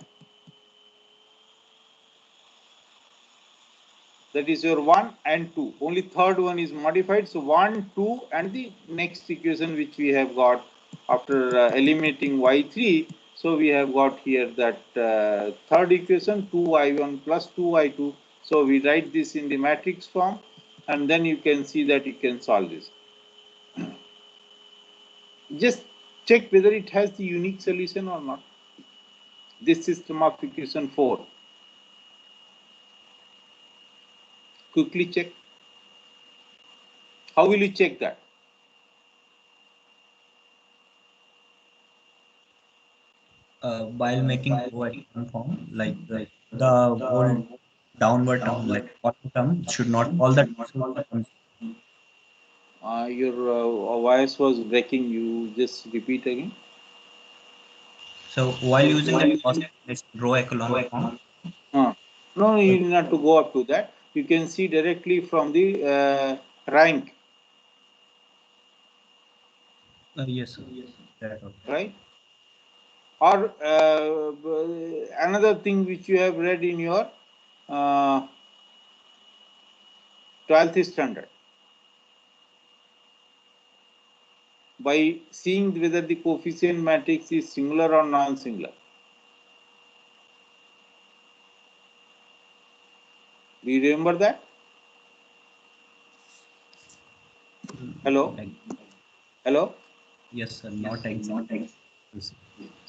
That is your 1 and 2. Only third one is modified. So 1, 2 and the next equation which we have got after eliminating y3. So we have got here that third equation 2y1 plus 2y2. So we write this in the matrix form and then you can see that you can solve this. Just check whether it has the unique solution or not. This system of equation 4. Quickly check. How will you check that? While making row echelon form, like the whole downward term, like bottom term, should not all the terms. Your voice was breaking. You just repeat again. So while using the row echelon form, No, you need not to go up to that. You can see directly from the rank, yes, sir. That also. right? Or another thing which you have read in your 12th standard. By seeing whether the coefficient matrix is singular or non-singular. Do you remember that? Hello? Like, Hello? yes, sir. Not exactly.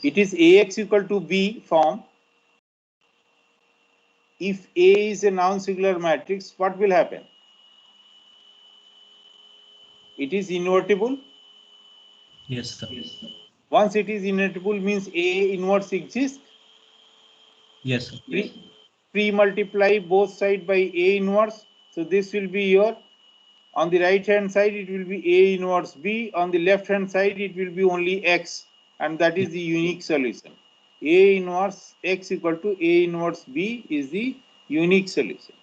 It is AX equal to B form. If A is a non-singular matrix, what will happen? It is invertible. Yes, sir. Once it is invertible means A inverse exists. Yes, sir. Pre-multiply both sides by A inverse. So this will be your, on the right hand side it will be A inverse B, on the left hand side it will be only X, and that is the unique solution. A inverse X equal to A inverse B is the unique solution.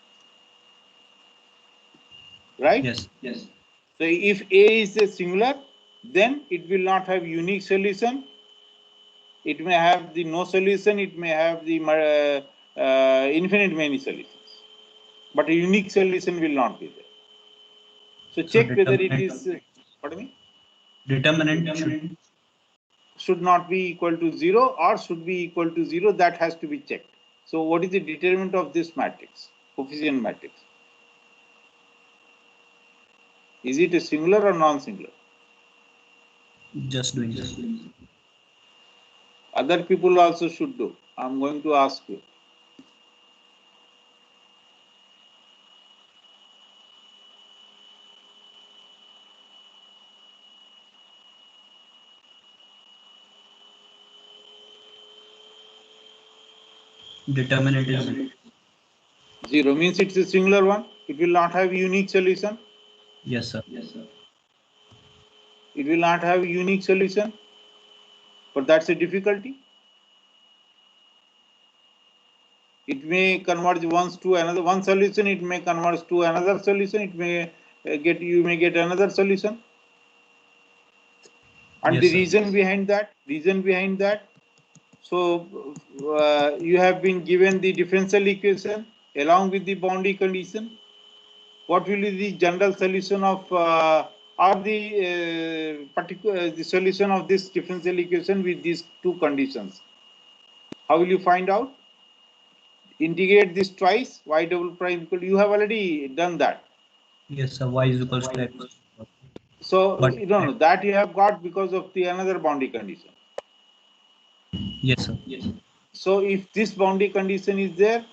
Right? Yes. So if A is a singular, then it will not have unique solution. It may have the no solution, it may have the infinite many solutions, but a unique solution will not be there. So check whether it is, pardon me? Determinant should not be equal to 0 or should be equal to 0, that has to be checked. So what is the determinant of this matrix, coefficient matrix? Is it a singular or non-singular? just doing. Other people also should do. I'm going to ask you. Determinant is 0 means it's a singular one. It will not have unique solution. yes, sir. It will not have a unique solution, but that's a difficulty. It may converge once to another one solution. It may converge to another solution. It may you may get another solution. And Yes, the sir. reason behind that. So you have been given the differential equation along with the boundary condition. What will be the general solution of or the particular the solution of this differential equation with these two conditions? How will you find out? Integrate this twice, y double prime equal to, you have already done that. Yes, sir. Y is equals to X. So But you don't know that you have got because of the another boundary condition. yes, sir. So if this boundary condition is there,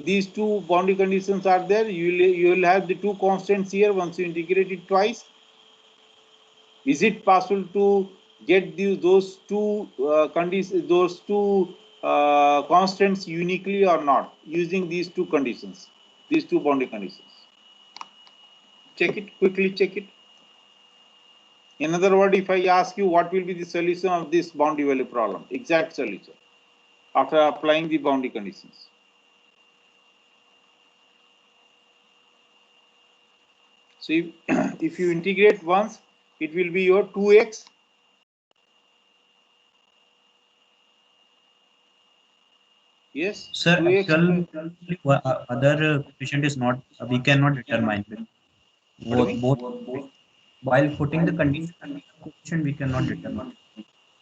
these two boundary conditions are there, you will have the two constants here once you integrate it twice. Is it possible to get those two conditions, those two constants uniquely or not using these two conditions, these two boundary conditions. Check it, quickly check it. In other words, if I ask you what will be the solution of this boundary value problem, exact solution, after applying the boundary conditions. So if, if you integrate once, it will be your 2x. Yes, Sir, 2x. actually, other coefficient is not, we cannot determine. Both, while putting the condition, coefficient we cannot determine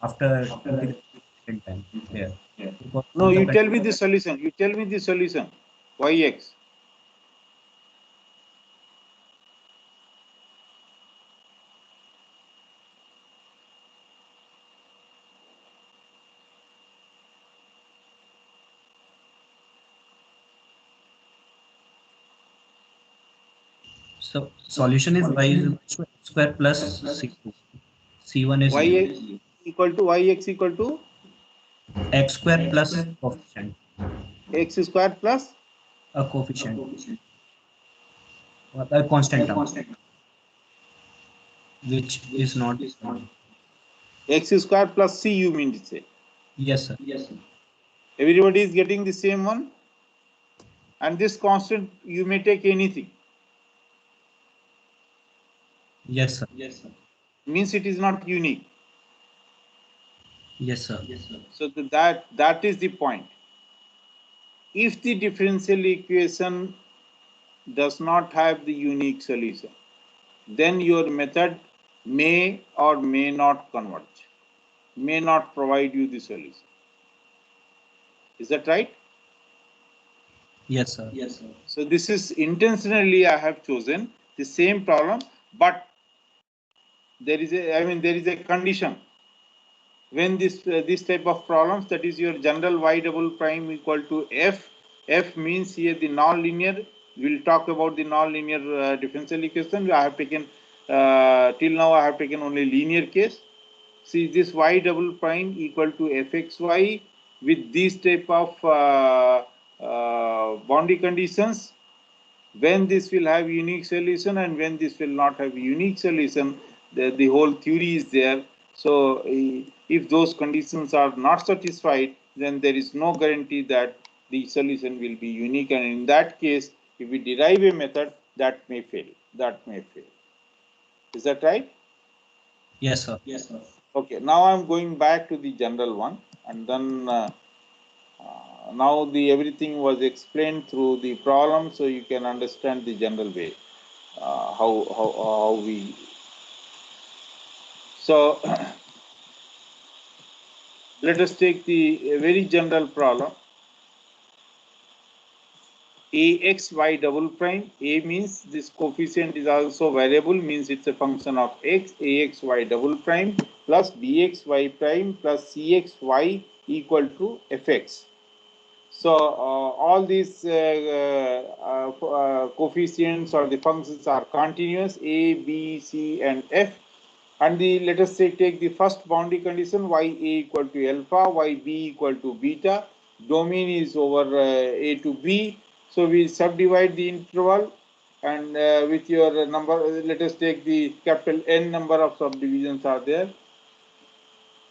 after integration time here. Because No, the you tell me the solution. You tell me the solution. Yx. so solution is y is equal to x square plus c2. C1 is Yx equal to Yx equal to x square plus coefficient, x square plus a coefficient, a constant term, which is not. x square plus c, you mean to say. Yes, sir. Everybody is getting the same one. And this constant, you may take anything. Yes, sir. Means it is not unique. Yes, sir. So that is the point. If the differential equation does not have the unique solution, then your method may or may not converge, may not provide you the solution. Is that right? Yes, sir. So this is intentionally I have chosen the same problem, but there is a condition. When this type of problems, that is your general y double prime equal to f. F means here the non-linear. We'll talk about the non-linear differential equation. I have taken till now I have taken only linear case. See, this y double prime equal to fxy with these type of boundary conditions. When this will have unique solution and when this will not have unique solution, the whole theory is there. So if those conditions are not satisfied, then there is no guarantee that the solution will be unique, and in that case, if we derive a method, that may fail. Is that right? Yes, sir. Okay, now I'm going back to the general one, and then now the everything was explained through the problem, so you can understand the general way how we. So let us take the very general problem. Axy double prime. A means this coefficient is also variable, means it's a function of x. Axy double prime plus bxy prime plus cxy equal to fx. So all these coefficients or the functions are continuous, a, b, c, and f. And let us say take the first boundary condition, y a equal to alpha, y b equal to beta. Domain is over a to b. So we subdivide the interval, and with your number, let us take the capital N number of subdivisions are there.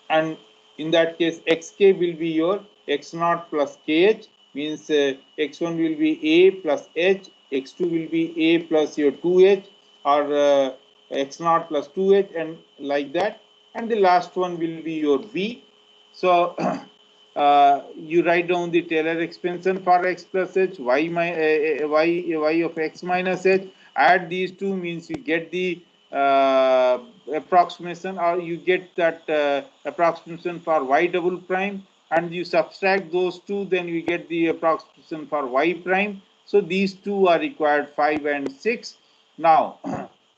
And in that case, xk will be your x0 plus kh, means x1 will be a plus h, x2 will be a plus your 2h, or x0 plus 2h, and like that. And the last one will be your b. So you write down the Taylor expansion for x plus h, y of x minus h. Add these two, means you get the approximation, or you get that approximation for y double prime, and you subtract those two, then you get the approximation for y prime. So these two are required, 5 and 6. Now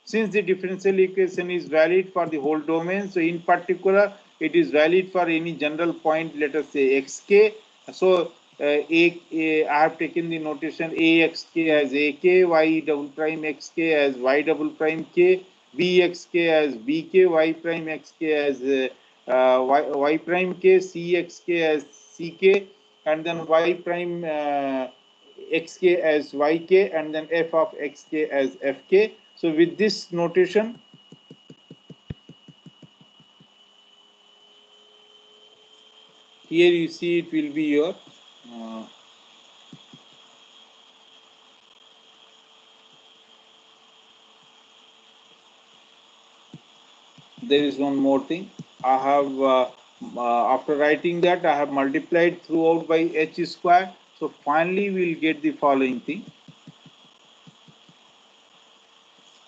since the differential equation is valid for the whole domain, so in particular it is valid for any general point, let us say xk. So I have taken the notation axk as ak, y double prime xk as y double prime k, bxk as bk, y prime xk as y prime k, cxk as ck, and then y prime xk as yk, and then f of xk as fk. So with this notation, here you see it will be your there is one more thing. I have after writing that, I have multiplied throughout by h square. So finally we will get the following thing.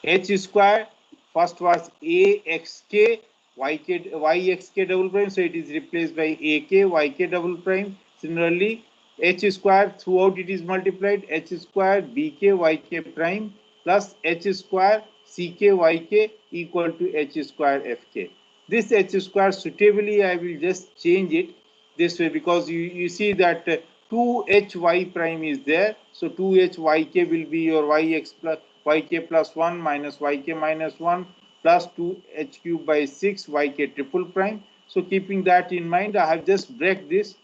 H square first was axk yxk double prime, so it is replaced by ak yk double prime. Similarly, h square throughout it is multiplied, h square bk yk prime plus h square ck yk equal to h square fk. This h square suitably I will just change it this way, because you see that 2hy prime is there. So 2hyk will be your yx plus yk plus 1 minus yk minus 1 plus 2h cube by 6 yk triple prime. So keeping that in mind, I have just break this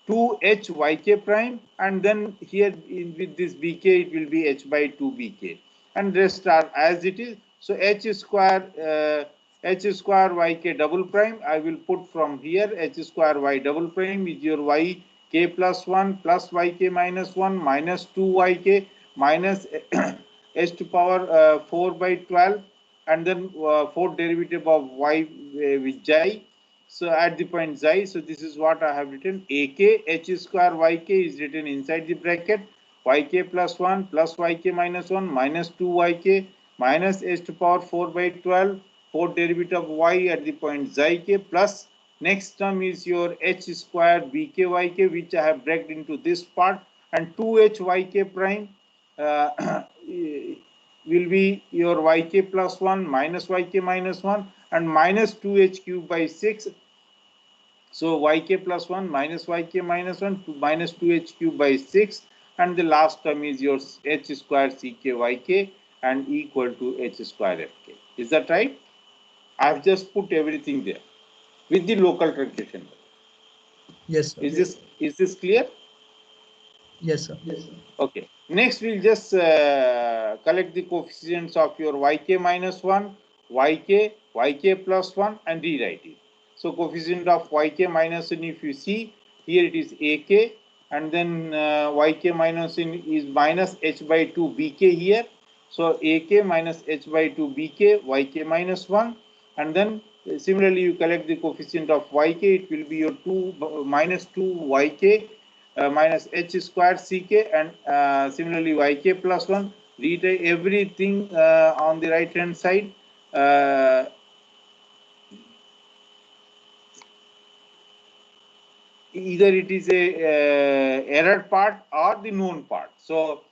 2h yk prime, and then here with this bk it will be h by 2 bk, and rest are as it is. So h square yk double prime I will put from here. H square y double prime is your yk plus 1 plus yk minus 1 minus 2yk minus h to power 4 by 12, and then fourth derivative of y with xi. So at the point xi, so this is what I have written. Ak h square yk is written inside the bracket. Yk plus 1 plus yk minus 1 minus 2yk minus h to power 4 by 12, fourth derivative of y at the point xi k, plus next term is your h square bk yk, which I have breaked into this part, and 2h yk prime will be your yk plus 1 minus yk minus 1 and minus 2h cube by 6. So yk plus 1 minus yk minus 1 to minus 2h cube by 6, and the last term is your h square ck yk and equal to h square fk. Is that right? I have just put everything there with the local truncation. Yes, sir. Is this clear? Yes, sir. Okay. Next, we'll just collect the coefficients of your yk minus 1, yk plus 1, and rewrite it. So coefficient of yk minus 1, if you see, here it is ak, and then yk minus 1 is minus h by 2 bk here. So ak minus h by 2 bk, yk minus 1, and then similarly you collect the coefficient of yk, it will be your 2 minus 2 yk minus h square ck, and similarly yk plus 1. Rewrite everything on the right hand side. Either it is a error part or the known part. So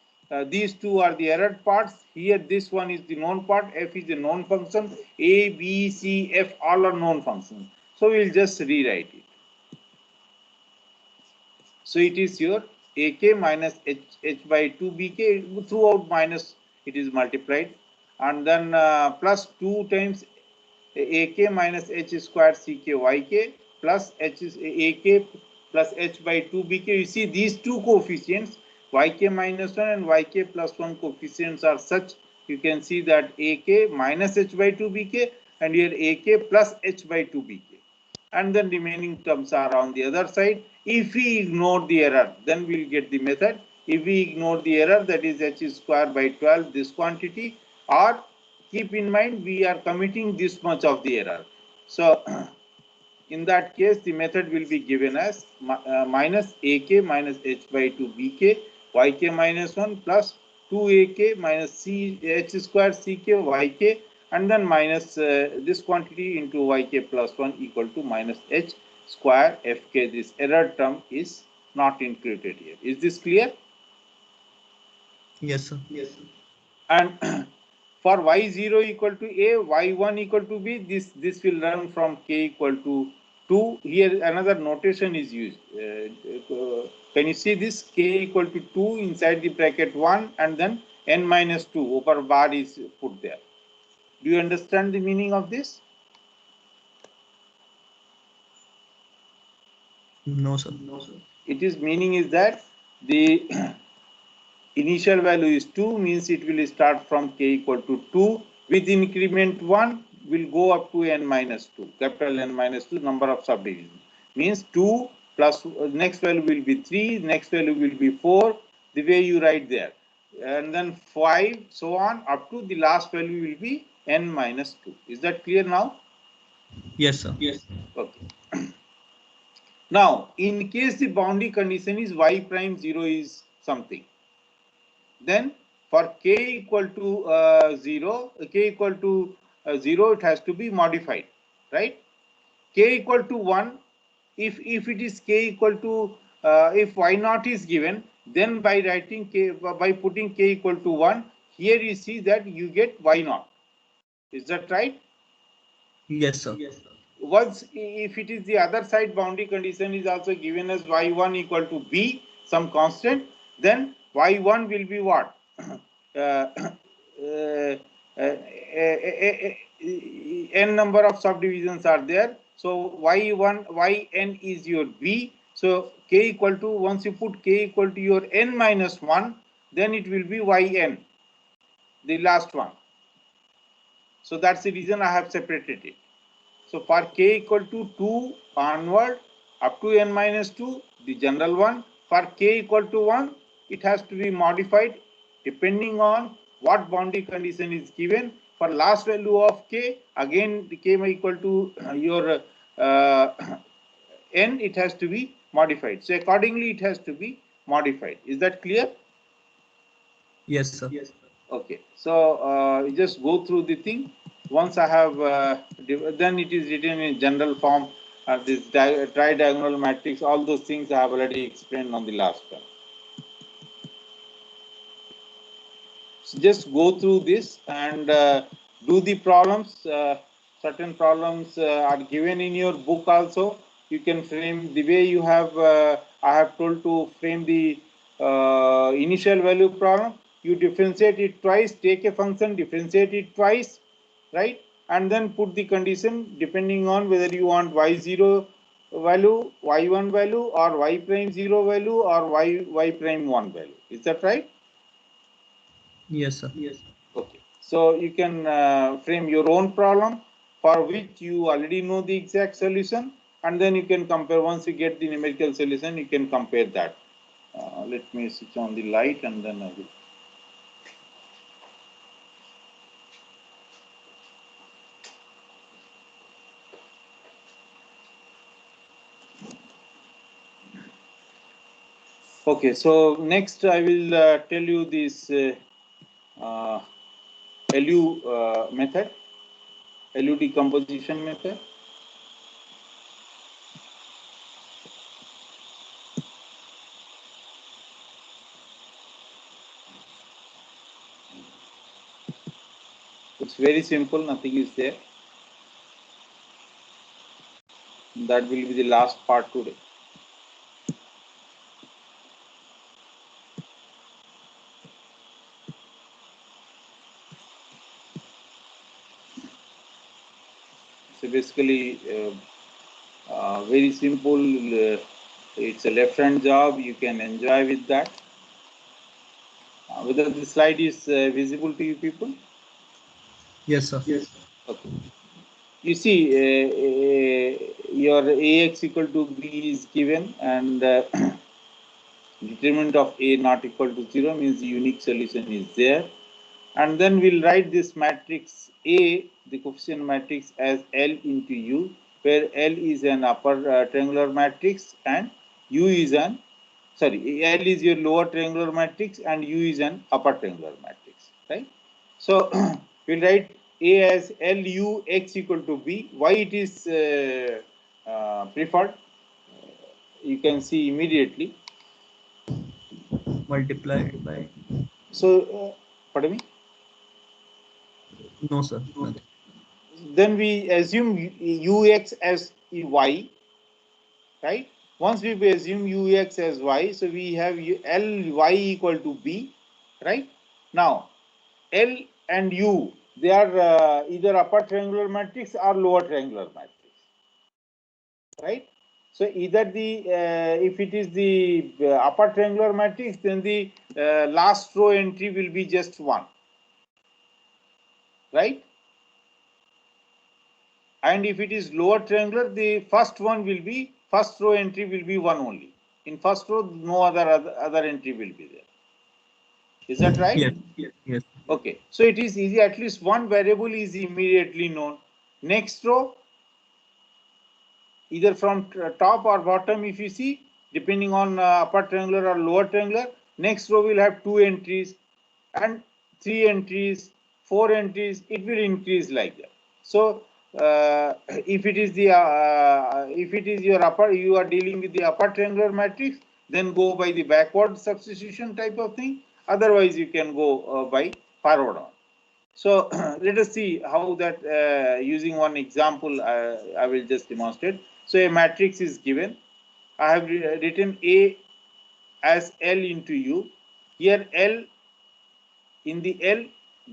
these two are the error parts. Here this one is the known part. F is the known function. A, B, C, F all are known functions. So we will just rewrite it. So it is your ak minus h by 2 bk, throughout minus it is multiplied, and then plus 2 times ak minus h square ck yk plus h is ak plus h by 2 bk. You see these two coefficients yk minus 1 and yk plus 1 coefficients are such, you can see that ak minus h by 2 bk and here ak plus h by 2 bk, and then remaining terms are on the other side. If we ignore the error, then we'll get the method. If we ignore the error, that is h square by 12, this quantity, or keep in mind we are committing this much of the error. So in that case, the method will be given as minus ak minus h by 2 bk yk minus 1 plus 2ak minus c h square ck yk, and then minus this quantity into yk plus 1 equal to minus h square fk. This error term is not included here. Is this clear? Yes, sir. And for y0 equal to a, y1 equal to b, this will run from k equal to 2. Here another notation is used. Can you see this? K equal to 2 inside the bracket 1, and then n minus 2 over bar is put there. Do you understand the meaning of this? No, sir. It is meaning is that the initial value is 2, means it will start from k equal to 2 with increment 1 will go up to n minus 2, capital N minus 2 number of subdivisions. Means 2 plus next value will be 3, next value will be 4, the way you write there. And then 5, so on, up to the last value will be n minus 2. Is that clear now? Yes, sir. Okay. Now, in case the boundary condition is y prime 0 is something, then for k equal to 0, k equal to 0, it has to be modified, right? K equal to 1, if it is k equal to, if y naught is given, then by writing k, by putting k equal to 1, here you see that you get y naught. Is that right? Yes, sir. Once, if it is the other side boundary condition is also given as y1 equal to b, some constant, then y1 will be what? N number of subdivisions are there. So y1, yn is your b. So k equal to, once you put k equal to your n minus 1, then it will be yn, the last one. So that's the reason I have separated it. So for k equal to 2 onward up to n minus 2, the general one. For k equal to 1, it has to be modified depending on what boundary condition is given. For last value of k, again the k equal to your n, it has to be modified. So accordingly, it has to be modified. Is that clear? Yes, sir. Okay, so you just go through the thing. Once I have, then it is written in general form. This tri-diagonal matrix, all those things I have already explained on the last one. So just go through this and do the problems. Certain problems are given in your book also. You can frame the way you have. I have told to frame the initial value problem. You differentiate it twice. Take a function, differentiate it twice, right? And then put the condition depending on whether you want y0 value, y1 value, or y prime 0 value, or y prime 1 value. Is that right? Yes, sir. Okay, so you can frame your own problem for which you already know the exact solution, and then you can compare. Once you get the numerical solution, you can compare that. Let me switch on the light and then I will. Okay, so next I will tell you this LU method, LU decomposition method. It's very simple, nothing is there. That will be the last part today. So basically, very simple. It's a left-hand job. You can enjoy with that. Whether the slide is visible to you people? Yes, sir. Okay. You see, your AX equal to B is given, and determinant of A not equal to 0 means the unique solution is there. And then we'll write this matrix A, the coefficient matrix, as L into U, where L is an upper triangular matrix and U is an, sorry, L is your lower triangular matrix and U is an upper triangular matrix, right? So we'll write A as LU X equal to B. Why it is preferred? You can see immediately. Multiplied by. So, pardon me? No, sir. Nothing. Then we assume ux as y, right? Once we assume ux as y, so we have ly equal to b, right? Now, L and u, they are either upper triangular matrix or lower triangular matrix, right? So either the if it is the upper triangular matrix, then the last row entry will be just 1, right? And if it is lower triangular, the first row entry will be 1 only. In first row, no other entry will be there. Is that right? Yes. Yes. Okay. So it is easy. At least one variable is immediately known. Next row, either from top or bottom, if you see, depending on upper triangular or lower triangular, next row will have 2 entries and 3 entries, 4 entries. It will increase like that. So if it is your upper, you are dealing with the upper triangular matrix, then go by the backward substitution type of thing. Otherwise, you can go by forward on. So let us see how that using one example I will just demonstrate. So a matrix is given. I have written A as L into U. Here L, in the L,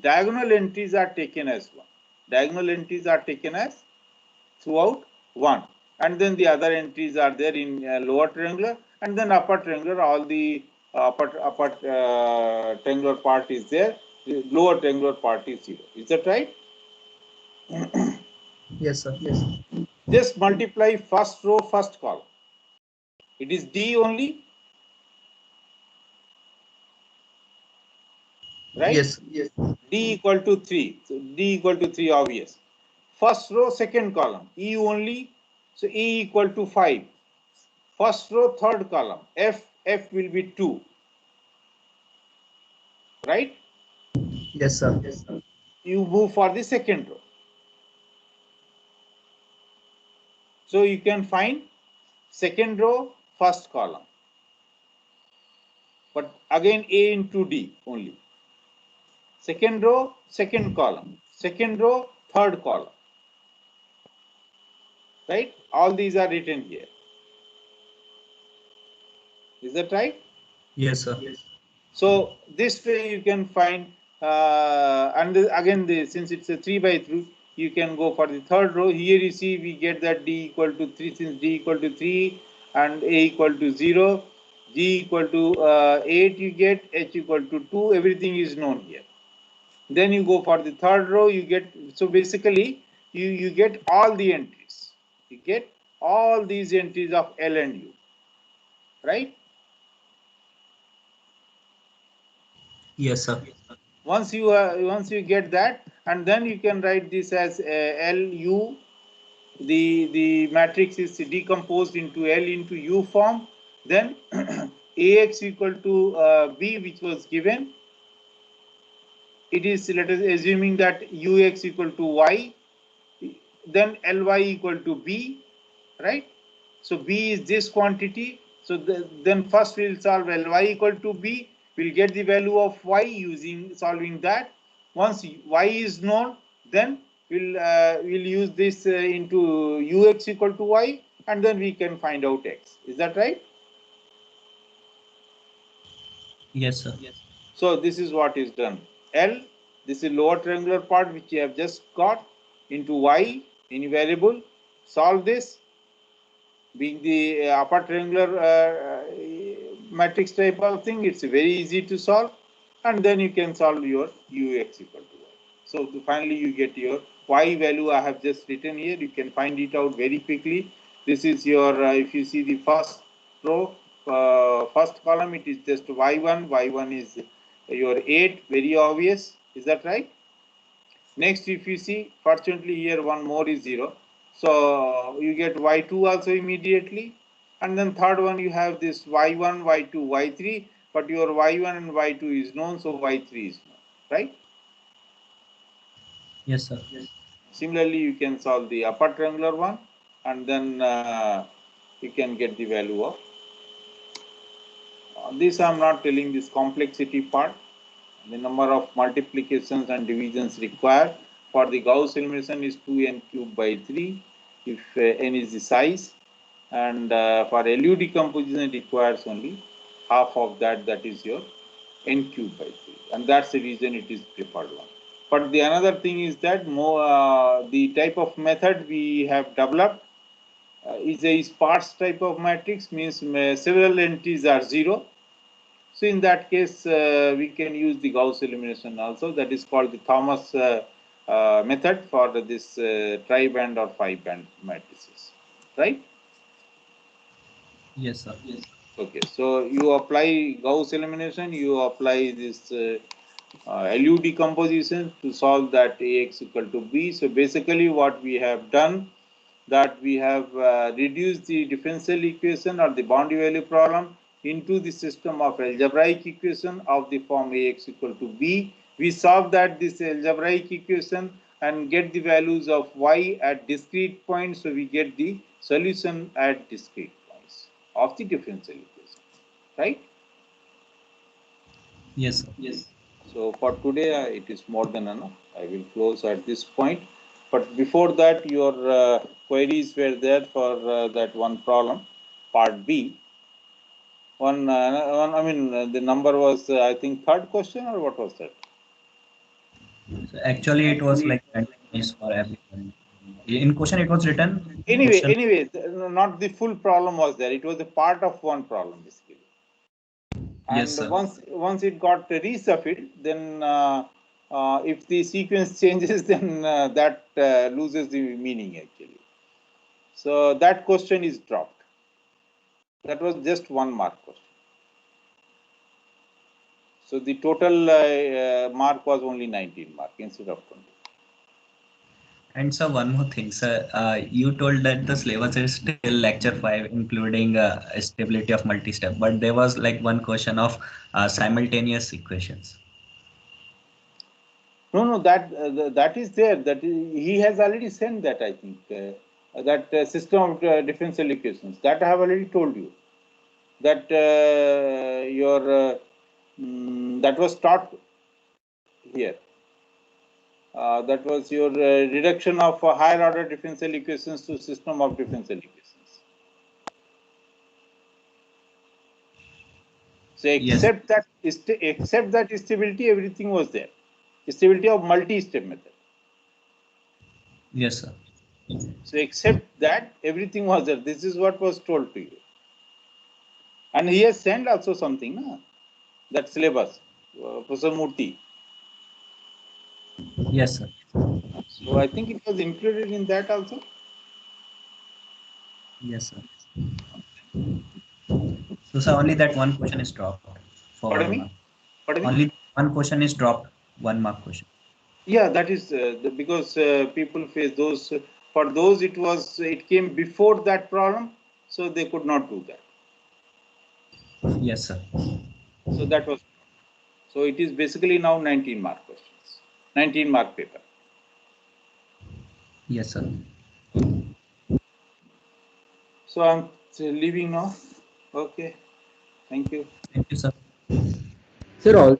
diagonal entries are taken as 1. Diagonal entries are taken as throughout 1. And then the other entries are there in lower triangular, and then upper triangular, all the upper triangular part is there. The lower triangular part is 0. Is that right? Yes, sir. Yes. Just multiply first row, first column. It is D only, right? Yes. Yes. D equal to 3. So D equal to 3, obvious. First row, second column, E only. So E equal to 5. First row, third column, F will be 2. Right? Yes, sir. Yes, sir. You move for the second row. So you can find second row, first column. But again A into D only. Second row, second column. Second row, third column. Right? All these are written here. Is that right? Yes, sir. Yes. So this way you can find, and again, since it's a 3 by 3, you can go for the third row. Here you see we get that D equal to 3, since D equal to 3 and A equal to 0, G equal to 8 you get, H equal to 2, everything is known here. Then you go for the third row, you get, so basically you get all the entries. You get all these entries of L and U, right? Yes, sir. Once you get that, and then you can write this as LU. The matrix is decomposed into L into U form. Then AX equal to B, which was given. It is, let us assuming that UX equal to Y. Then LY equal to B, right? So B is this quantity. So then first we'll solve Ly equal to B. We'll get the value of Y using solving that. Once Y is known, then we'll use this into Ux equal to Y, and then we can find out X. Is that right? Yes, sir. So this is what is done. L, this is lower triangular part which you have just got, into Y, any variable. Solve this, being the upper triangular matrix type of thing, it's very easy to solve, and then you can solve your Ux equal to Y. So finally you get your Y value. I have just written here. You can find it out very quickly. This is your, if you see the first row, first column, it is just Y1. Y1 is your 8, very obvious. Is that right? Next, if you see, fortunately here one more is 0. So you get Y2 also immediately. And then third one, you have this Y1, Y2, Y3, but your Y1 and Y2 is known, so Y3 is known, right? Yes, sir. Yes. Similarly, you can solve the upper triangular one, and then you can get the value of this. I'm not telling this complexity part. The number of multiplications and divisions required for the Gauss elimination is 2n cubed by 3 if n is the size, and for LU decomposition it requires only half of that, that is your n cubed by 3, and that's the reason it is preferred one. But the another thing is that more the type of method we have developed is a sparse type of matrix, means several entries are 0. So in that case, we can use the Gauss elimination also. That is called the Thomas method for this tri-band or 5-band matrices, right? Yes, sir. Okay, so you apply Gauss elimination, you apply this LU decomposition to solve that AX equal to B. So basically what we have done, that we have reduced the differential equation or the boundary value problem into the system of algebraic equation of the form AX equal to B. We solve that this algebraic equation and get the values of Y at discrete points. So we get the solution at discrete points of the differential equation, right? Yes, sir. So for today, it is more than enough. I will close at this point. But before that, your queries were there for that one problem, part B. I mean, the number was, I think, third question, or what was that? So actually, it was like 20 minutes for everyone. In question, it was written. Anyway, not the full problem was there. It was a part of one problem, basically. And Yes, sir. once it got reshuffled, then if the sequence changes, then that loses the meaning actually. So that question is dropped. That was just 1 mark question. So the total mark was only 19 mark instead of 20. And sir, one more thing, sir. You told that the syllabus is still lecture 5, including stability of multi-step, but there was like one question of simultaneous equations. No, that is there. He has already sent that. I think that system of differential equations. That I have already told you. That that was taught here. That was your reduction of higher order differential equations to system of differential equations. So except that stability, everything was there. Stability of multi-step method. Yes, sir. So except that, everything was there. This is what was told to you. And he has sent also something, na? That syllabus, Professor Murthy. Yes, sir. So I think it was included in that also. Yes, sir. So, sir, only that one question is dropped for Pardon 1 me? mark. Pardon me? Only one question is dropped, 1 mark question. Yeah, that is because people face those. For those, it came before that problem, so they could not do that. Yes, sir. So that was. So it is basically now 19 mark questions, 19 mark paper. Yes, sir. So I'm leaving now. Okay, thank you. Thank you, sir. Sir, all